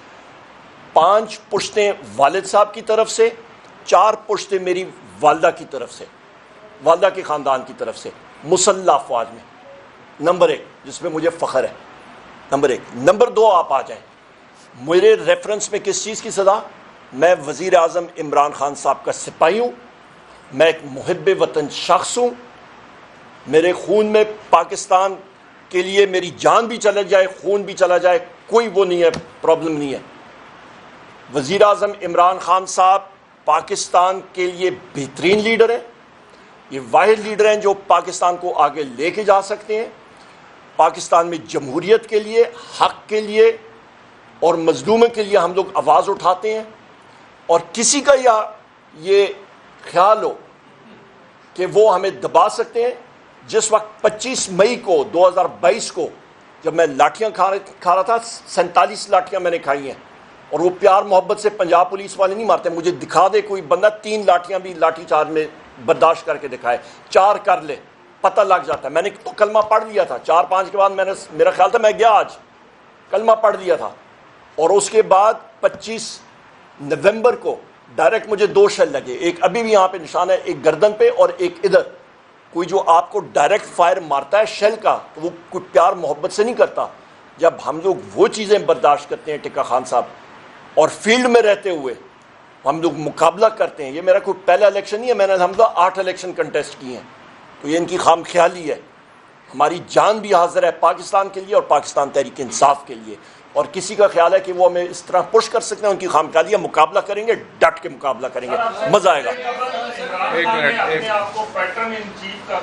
5 پشتیں والد صاحب کی طرف سے, 4 پشتیں میری والدہ کی طرف سے, والدہ کے خاندان کی طرف سے مسلح افواج میں. نمبر 1 جس میں مجھے فخر ہے. نمبر 1. نمبر 2 آپ آ جائیں میرے ریفرنس میں کس چیز کی سزا. میں وزیر اعظم عمران خان صاحب کا سپاہی ہوں, میں ایک محب وطن شخص ہوں, میرے خون میں پاکستان کے لیے میری جان بھی چلا جائے, خون بھی چلا جائے, کوئی وہ نہیں ہے, پرابلم نہیں ہے. وزیر اعظم عمران خان صاحب پاکستان کے لیے بہترین لیڈر ہیں. یہ واحد لیڈر ہیں جو پاکستان کو آگے لے کے جا سکتے ہیں. پاکستان میں جمہوریت کے لیے، حق کے لیے اور مظلوموں کے لیے ہم لوگ آواز اٹھاتے ہیں، اور کسی کا یہ خیال ہو کہ وہ ہمیں دبا سکتے ہیں. جس وقت 25 مئی کو 2022 کو جب میں لاٹھیاں کھا رہا تھا، 47 لاٹھیاں میں نے کھائی ہیں، اور وہ پیار محبت سے پنجاب پولیس والے نہیں مارتے. مجھے دکھا دے کوئی بندہ 3 لاٹھیاں بھی لاٹھی چارج میں برداشت کر کے دکھائے، 4 کر لے، پتہ لگ جاتا ہے. میں نے تو کلمہ پڑھ لیا تھا 4-5 کے بعد، میرا خیال تھا میں گیا آج، کلمہ پڑھ لیا تھا. اور اس کے بعد 25 نومبر کو ڈائریکٹ مجھے 2 شیل لگے، ایک ابھی بھی یہاں پہ نشان ہے، ایک گردن پہ اور ایک ادھر. کوئی جو آپ کو ڈائریکٹ فائر مارتا ہے شیل کا، تو وہ کوئی پیار محبت سے نہیں کرتا. جب ہم لوگ وہ چیزیں برداشت کرتے ہیں ٹکا خان صاحب، اور فیلڈ میں رہتے ہوئے ہم لوگ مقابلہ کرتے ہیں. یہ میرا کوئی پہلا الیکشن نہیں ہے، میں نے الحمدللہ 8 الیکشن کنٹیسٹ کیے ہیں. تو یہ ان کی خام خیالی ہے. ہماری جان بھی حاضر ہے پاکستان کے لیے اور پاکستان تحریک انصاف کے لیے. اور کسی کا خیال ہے کہ وہ ہمیں اس طرح پش کر سکتے ہیں، ان کی خام خیالی ہے. مقابلہ کریں گے، ڈٹ کے مقابلہ کریں گے، مزہ آئے گا. ایک منٹ، آپ کو پیٹرن ان چیف کا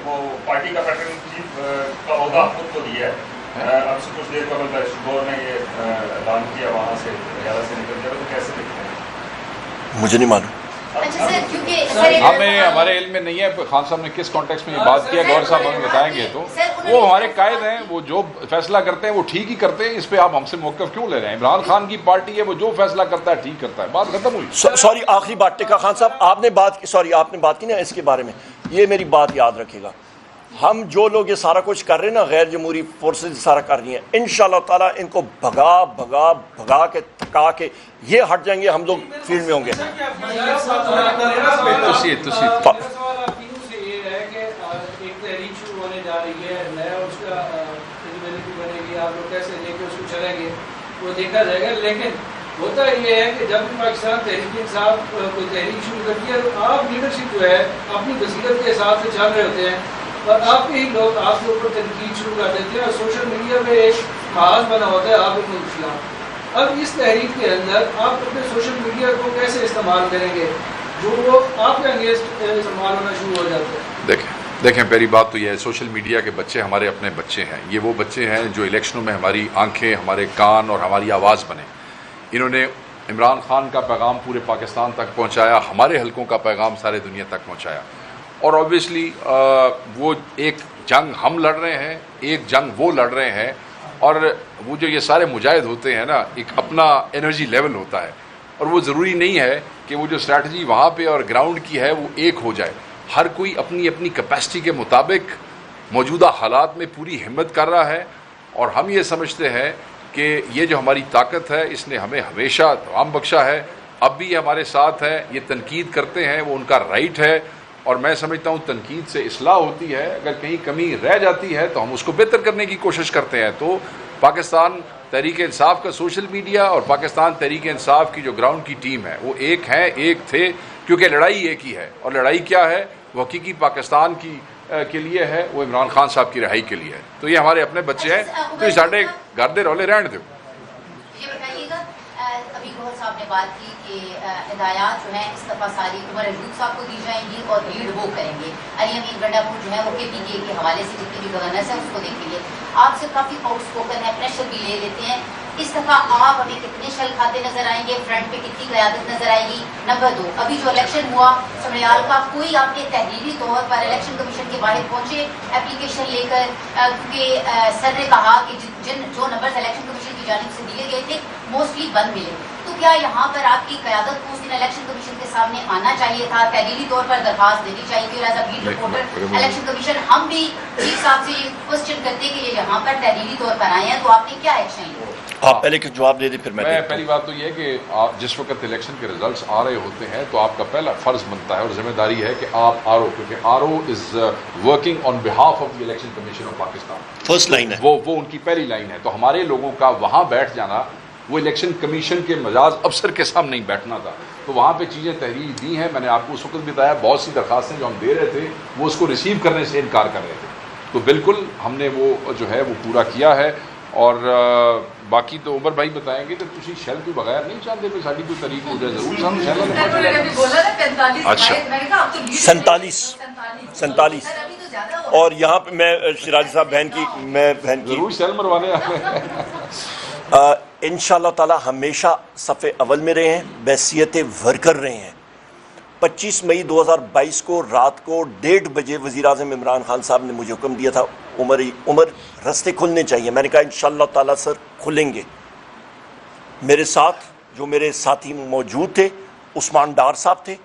وہ پارٹی کا پیٹرن ان چیف کا عہدہ خود کو دیا ہے. اب سے کچھ دیر قبل دور نے یہ اعلان کیا وہاں سے ریاض سے نکل گیا، تو کیسے دیکھتے ہیں؟ مجھے نہیں معلوم. ہمیں ہمارے علم میں نہیں ہے خان صاحب نے کس کانٹیکس میں یہ بات کیا، گور صاحب ہمیں بتائیں گے. تو وہ ہمارے قائد ہیں، وہ جو فیصلہ کرتے ہیں وہ ٹھیک ہی کرتے ہیں. اس پہ آپ ہم سے موقف کیوں لے رہے ہیں؟ عمران خان کی پارٹی ہے، وہ جو فیصلہ کرتا ہے ٹھیک کرتا ہے، بات ختم ہوئی. سوری، آخری بات ٹکا خان صاحب، آپ نے بات کی نا اس کے بارے میں، یہ میری بات یاد رکھے گا. ہم جو لوگ یہ سارا کچھ کر رہے ہیں نا، غیر جمہوری فورسز سارا کر رہی ہیں، انشاءاللہ تعالیٰ ان کو بھگا کے تھکا کے یہ ہٹ جائیں گے، ہم لوگ فیلڈ میں ہوں گے. وہ دیکھا جائے گا. لیکن ہوتا یہ ہے کہ جب پاکستان تحریک انصاف کوئی تحریک شروع کرتی ہے تو آپ لیڈرشپ جو ہے اپنی بصیرت کے حساب سے چل رہے ہوتے ہیں، اور آپ کے ہی لوگ آپ کے اوپر تنقید شروع کر دیتے ہیں، اور سوشل میڈیا پہ ایک محاذ بنا ہوتا ہے آپ کے خلاف. اب اس تحریک کے اندر آپ اپنے سوشل میڈیا کو کیسے استعمال کریں گے جو وہ آپ کے انگیزٹ استعمال ہونا شروع ہو جاتے ہیں؟ دیکھیں پہلی بات تو یہ ہے، سوشل میڈیا کے بچے ہمارے اپنے بچے ہیں. یہ وہ بچے ہیں جو الیکشنوں میں ہماری آنکھیں، ہمارے کان اور ہماری آواز بنے. انہوں نے عمران خان کا پیغام پورے پاکستان تک پہنچایا، ہمارے حلقوں کا پیغام سارے دنیا تک پہنچایا. اور اوبیسلی وہ ایک جنگ ہم لڑ رہے ہیں، ایک جنگ وہ لڑ رہے ہیں. اور وہ جو یہ سارے مجاہد ہوتے ہیں نا، ایک اپنا انرجی لیول ہوتا ہے، اور وہ ضروری نہیں ہے کہ وہ جو اسٹریٹجی وہاں پہ اور گراؤنڈ کی ہے وہ ایک ہو جائے. ہر کوئی اپنی اپنی کیپیسٹی کے مطابق موجودہ حالات میں پوری ہمت کر رہا ہے. اور ہم یہ سمجھتے ہیں کہ یہ جو ہماری طاقت ہے اس نے ہمیں ہمیشہ توام بخشا ہے، اب بھی یہ ہمارے ساتھ ہے. یہ تنقید کرتے ہیں، وہ ان کا رائٹ ہے، اور میں سمجھتا ہوں تنقید سے اصلاح ہوتی ہے. اگر کہیں کمی رہ جاتی ہے تو ہم اس کو بہتر کرنے کی کوشش کرتے ہیں. تو پاکستان تحریک انصاف کا سوشل میڈیا اور پاکستان تحریک انصاف کی جو گراؤنڈ کی ٹیم ہے وہ ایک ہیں، ایک تھے، کیونکہ لڑائی ایک ہی ہے. اور لڑائی کیا ہے؟ وہ حقیقی پاکستان کی کے لیے ہے، وہ عمران خان صاحب کی رہائی کے لیے ہے. تو یہ ہمارے اپنے بچے ہیں، تو یہ ساڑھے گھر دے رولے رہن دو. یہ بتائیے گا، ابھی گوہر صاحب نے بات کی کہ ہدایات جو ہیں اس دفعہ ساری عمر اجود صاحب کو دی جائیں گی اور لیڈ وہ کریں گے. علی امین گنڈا پور جو ہے وہ کے پی کے حوالے سے جتنے بھی گورنرس ہیں اس کو دیکھیں گے. آپ سے کافی آؤٹ اسپوکن ہے، پریشر بھی لے لیتے ہیں. اس دفعہ آپ ہمیں کتنے شل کھاتے نظر آئیں گے؟ فرنٹ پہ کتنی قیادت نظر آئے گی؟ نمبر 2، ابھی جو الیکشن ہوا سمریال کا، کوئی آپ کے تحریری طور پر الیکشن کمیشن کے باہر پہنچے اپلیکیشن لے کر؟ کیونکہ سر نے کہا کہ جو نمبرز الیکشن کمیشن کی جانب سے دیے گئے تھے موسٹلی بند ملے. تو کیا یہاں پر آپ کی قیادت کو اس دن الیکشن کمیشن کے سامنے آنا چاہیے تھا، تحریری طور پر درخواست دینی چاہیے تھی؟ اور as a beat reporter election commission ہم بھی چیف صاحب سے یہ کوشچن کرتے کہ یہ یہاں پر تحریری طور پر آئے ہیں، تو آپ نے کیا ایکشن لیا؟ آپ پہلے جواب دے دیں پھر میں پہلی بات تو یہ ہے کہ آپ جس وقت الیکشن کے ریزلٹس آ رہے ہوتے ہیں تو آپ کا پہلا فرض بنتا ہے اور ذمہ داری ہے کہ آپ آر او، کیونکہ R O is working on behalf of the election commission of Pakistan, first line ہے، وہ ان کی پہلی لائن ہے. تو ہمارے لوگوں کا وہاں بیٹھ جانا، وہ الیکشن کمیشن کے مجاز افسر کے سامنے ہی بیٹھنا تھا. تو وہاں پہ چیزیں تحریر دی ہیں. میں نے آپ کو اس وقت بتایا بہت سی درخواستیں جو ہم دے رہے تھے وہ اس کو ریسیو کرنے سے انکار کر رہے تھے. تو بالکل ہم نے وہ جو ہے وہ پورا کیا ہے. اور باقی تو عمر بھائی بتائیں گے. تو تسی شیل کے بغیر نہیں چاہتے کہ ساری کوئی طریق ہو جائے؟ ضرور ہم شیل اچھا 47 اور یہاں پہ میں شیرازی صاحب بہن کی ضرور سیل مروانے انشاءاللہ تعالی ہمیشہ صف اول میں رہے ہیں، بحیثیت ورکر رہے ہیں۔ 25 مئی 2022 کو رات کو 1:30 بجے وزیر اعظم عمران خان صاحب نے مجھے حکم دیا تھا، عمر رستے کھلنے چاہیے۔ میں نے کہا انشاءاللہ تعالی سر کھلیں گے۔ میرے ساتھ جو میرے ساتھی موجود تھے، عثمان ڈار صاحب تھے،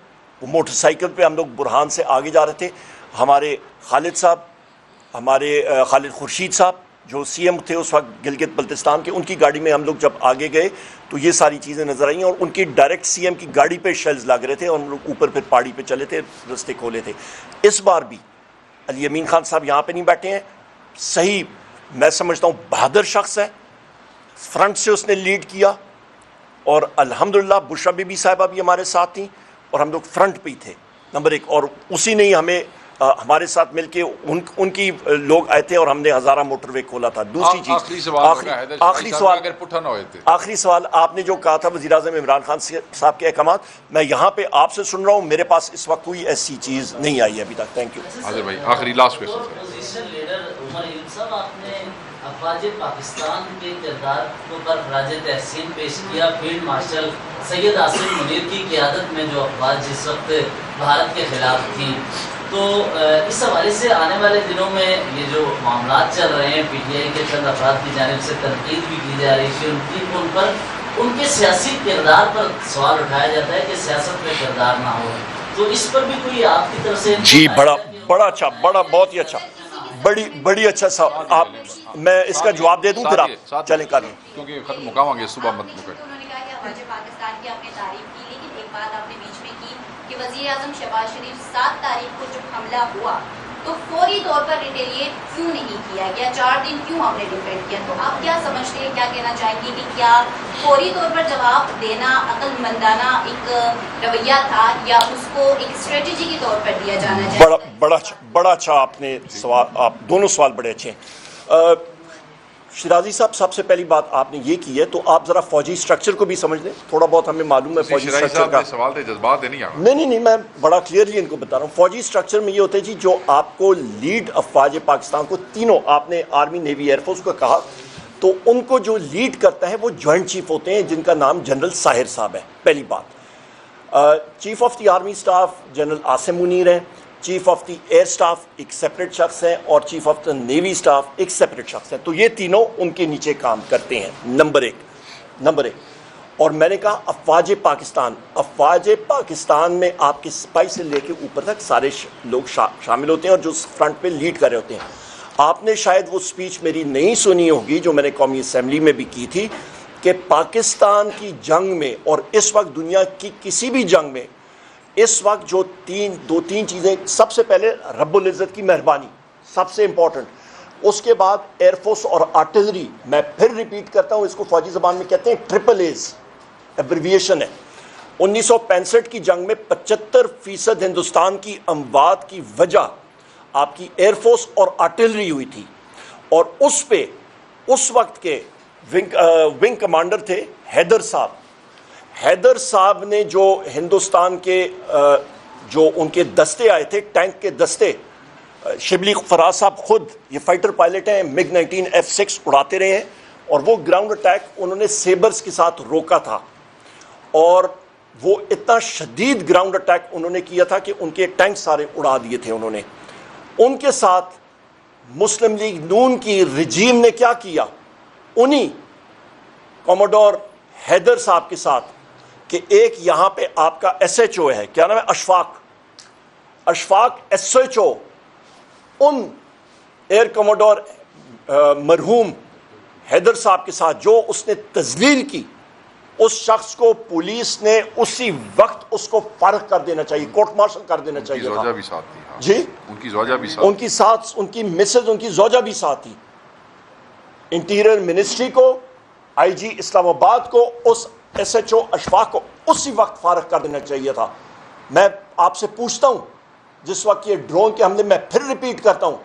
وہ موٹر سائیکل پہ ہم لوگ برہان سے آگے جا رہے تھے، ہمارے خالد صاحب، ہمارے خالد خورشید صاحب جو سی ایم تھے اس وقت گلگت بلتستان کے، ان کی گاڑی میں ہم لوگ جب آگے گئے تو یہ ساری چیزیں نظر آئیں، اور ان کی ڈائریکٹ سی ایم کی گاڑی پہ شیلز لگ رہے تھے، اور ہم لوگ اوپر پھر پہاڑی پہ چلے تھے، رستے کھولے تھے۔ اس بار بھی علی امین خان صاحب یہاں پہ نہیں بیٹھے ہیں، صحیح میں سمجھتا ہوں بہادر شخص ہے، فرنٹ سے اس نے لیڈ کیا، اور الحمدللہ بشرا بی بی صاحبہ بھی ہمارے ساتھ تھیں، اور ہم لوگ فرنٹ پہ ہی تھے نمبر 1، اور اسی نے ہی ہمیں ہمارے ساتھ مل کے ان کی لوگ آئے تھے، اور ہم نے ہزارہ موٹر وے کھولا تھا۔ دوسری چیز آخری سوال آپ نے جو کہا تھا وزیر اعظم عمران خان صاحب کے احکامات، میں یہاں پہ آپ سے سن رہا ہوں، میرے پاس اس وقت کوئی ایسی چیز نہیں آئی ہے ابھی تک۔ Thank you. حاضر بھائی آخری last question. Opposition leader Omar Ayub صاحب، آپ نے افواج پاکستان کے کردار پر خراج تحسین پیش کیا۔ فیلڈ مارشل سید عاصم منیر کی قیادت میں جو افواج جس وقت بھارت کے خلاف تھیں، تو اس حوالے سے آنے والے دنوں میں یہ جو معاملات چل رہے ہیں، پی ٹی آئی کے چند افراد کی جانب سے تنقید بھی کی جا رہی ہے ان پر، ان کے سیاسی کردار پر سوال اٹھایا جاتا ہے کہ سیاست میں کردار نہ ہو، تو اس پر بھی کوئی آپ کی طرف سے؟ جی بڑا اچھا، بہت ہی اچھا، بڑی اچھا سوال۔ آپ میں اس کا جواب دے دوں پھر آپ چلیں کر لیں، کیونکہ ختم مقام گے صبح مت مکر۔ انہوں نے کہا کہ افواج پاکستان کی آپ نے تعریف کی، لیکن ایک بات آپ نے بیچ میں کی کہ وزیر اعظم شہباز شریف 7 تاریخ کو جب حملہ ہوا تو فوری طور پر ریٹیلیٹ کیوں نہیں کیا گیا، 4 دن کیوں ہم نے ڈیفینڈ کیا؟ تو آپ کیا سمجھتے ہیں، کیا کہنا چاہیں گے کہ کیا فوری طور پر جواب دینا عقل مندانہ ایک رویہ تھا، یا اس کو ایک اسٹریٹجی کے طور پر دیا جانا چاہیے؟ بڑا اچھا آپ نے سوال، آپ دونوں سوال بڑے اچھے ہیں۔ شیرازی صاحب، سب سے پہلی بات آپ نے یہ کی ہے تو آپ ذرا فوجی سٹرکچر کو بھی سمجھ لیں، تھوڑا بہت ہمیں معلوم ہے فوجی سٹرکچر کا۔ سوال تھے جذبات نہیں آ نہیں میں بڑا کلیئرلی ان کو بتا رہا ہوں۔ فوجی سٹرکچر میں یہ ہوتا ہے جی، جو آپ کو لیڈ افواج پاکستان کو تینوں، آپ نے آرمی نیوی ایئر فورس کو کہا، تو ان کو جو لیڈ کرتا ہے وہ جوائنٹ چیف ہوتے ہیں جن کا نام جنرل ساحر صاحب ہے، پہلی بات۔ Chief of the army staff general Asim Munir ہیں، chief of the air staff ایک سیپریٹ شخص ہیں، اور chief of the navy staff ایک سیپریٹ شخص ہیں، تو یہ تینوں ان کے نیچے کام کرتے ہیں، نمبر ایک۔ اور میں نے کہا افواج پاکستان میں آپ کے سپاہی سے لے کے اوپر تک سارے لوگ شامل ہوتے ہیں، اور جو فرنٹ پہ لیڈ کر رہے ہوتے ہیں۔ آپ نے شاید وہ سپیچ میری نہیں سنی ہوگی جو میں نے قومی اسمبلی میں بھی کی تھی، کہ پاکستان کی جنگ میں اور اس وقت دنیا کی کسی بھی جنگ میں اس وقت جو دو تین چیزیں، سب سے پہلے رب العزت کی مہربانی سب سے امپورٹنٹ، اس کے بعد ایئر فورس اور آرٹلری، میں پھر ریپیٹ کرتا ہوں، اس کو فوجی زبان میں کہتے ہیں ٹرپل ایز، ایبریویشن ہے۔ 1965 کی جنگ میں 75% ہندوستان کی اموات کی وجہ آپ کی ایئر فورس اور آرٹلری ہوئی تھی، اور اس پہ اس وقت کے ونگ کمانڈر تھے حیدر صاحب نے جو ہندوستان کے جو ان کے دستے آئے تھے، ٹینک کے دستے، شبلی فراز صاحب خود یہ فائٹر پائلٹ ہیں، MiG 19 F6 اڑاتے رہے ہیں، اور وہ گراؤنڈ اٹیک انہوں نے سیبرز کے ساتھ روکا تھا، اور وہ اتنا شدید گراؤنڈ اٹیک انہوں نے کیا تھا کہ ان کے ٹینک سارے اڑا دیے تھے انہوں نے۔ ان کے ساتھ مسلم لیگ نون کی رجیم نے کیا کیا، انہی کوموڈور حیدر صاحب کے ساتھ، کہ ایک یہاں پہ آپ کا SHO ہے، کیا نام ہے، اشفاق SHO، ان ایئر کوموڈور مرحوم حیدر صاحب کے ساتھ جو اس نے تذلیل کی، اس شخص کو پولیس نے اسی وقت اس کو فارغ کر دینا چاہیے، کورٹ مارشل کر دینا چاہیے تھا۔ زوجہ بھی ساتھ تھی، جی ان کی زوجہ بھی ساتھ، ان کی مسز، ان کی زوجہ بھی ساتھ تھی۔ انٹیریئر منسٹری کو، IG اسلام آباد کو، اس SHO اشفاق کو اسی وقت فارغ کر دینا چاہیے تھا۔ میں آپ سے پوچھتا ہوں، جس وقت یہ ڈرون کے حملے، میں پھر ریپیٹ کرتا ہوں،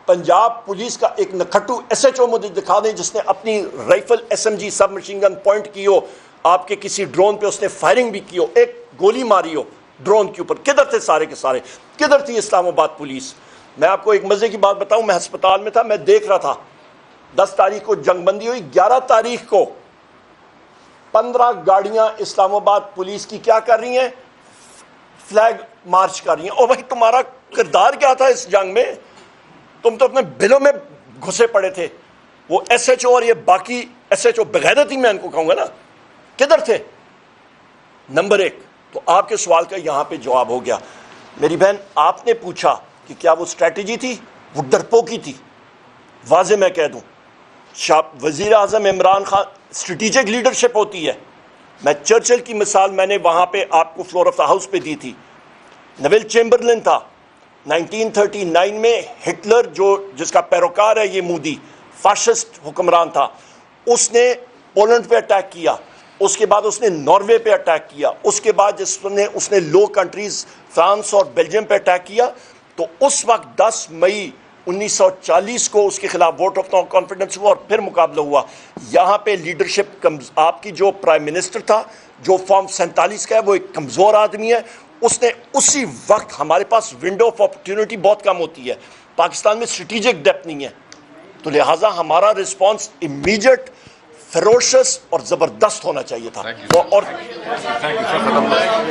پنجاب پولیس کا ایک نکھٹو SHO مجھے دکھا دیں جس نے اپنی رائفل SMG سب مشین گن پوائنٹ کی ہو آپ کے کسی ڈرون پہ، اس نے فائرنگ بھی کی ہو، ایک گولی ماری ہو ڈرون کے اوپر، کدھر تھے سارے کے سارے؟ کدھر تھی اسلام آباد پولیس؟ میں آپ کو ایک مزے کی بات بتاؤں, میں ہسپتال میں تھا, میں دیکھ رہا تھا 10 تاریخ کو جنگ بندی ہوئی, 11 تاریخ کو 15 گاڑیاں اسلام آباد پولیس کی کیا کر رہی ہیں, فلیگ مارچ کر رہی ہیں. اور بھائی تمہارا کردار کیا تھا اس جنگ میں؟ تم تو اپنے بلوں میں گھسے پڑے تھے. وہ ایس ایچ او اور یہ باقی ایس ایچ او بغیرتی میں ان کو کہوں گا نا, کدھر تھے؟ نمبر 1 تو آپ کے سوال کا یہاں پہ جواب ہو گیا. میری بہن, آپ نے پوچھا کہ کیا وہ اسٹریٹجی تھی, وہ ڈرپوکی تھی. واضح میں کہہ دوں, وزیر اعظم عمران خان, اسٹریٹجک لیڈرشپ ہوتی ہے. میں چرچل کی مثال میں نے وہاں پہ آپ کو فلور آف دا ہاؤس پہ دی تھی. نویل چیمبرلن تھا 1939 میں, ہٹلر جس کا پیروکار ہے یہ مودی, فاشسٹ حکمران تھا, اس نے پولینڈ پہ اٹیک کیا, اس کے بعد اس نے ناروے پہ اٹیک کیا, اس کے بعد اس نے لو کنٹریز فرانس اور بیلجیم پہ اٹیک کیا. تو اس وقت 10 مئی 1940 کو اس کے خلاف ووٹ آف نو کانفیڈنس ہوا اور پھر مقابلہ ہوا. یہاں پہ لیڈرشپ آپ کی جو پرائم منسٹر تھا جو فارم 47 کا ہے, وہ ایک کمزور آدمی ہے. اس نے اسی وقت, ہمارے پاس ونڈو آف اپرچونٹی بہت کم ہوتی ہے, پاکستان میں اسٹریٹجک ڈیپتھ نہیں ہے, تو لہٰذا ہمارا رسپانس امیڈیٹ, فیروشس اور زبردست ہونا چاہیے تھا. اور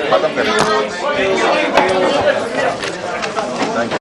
ختم کریں.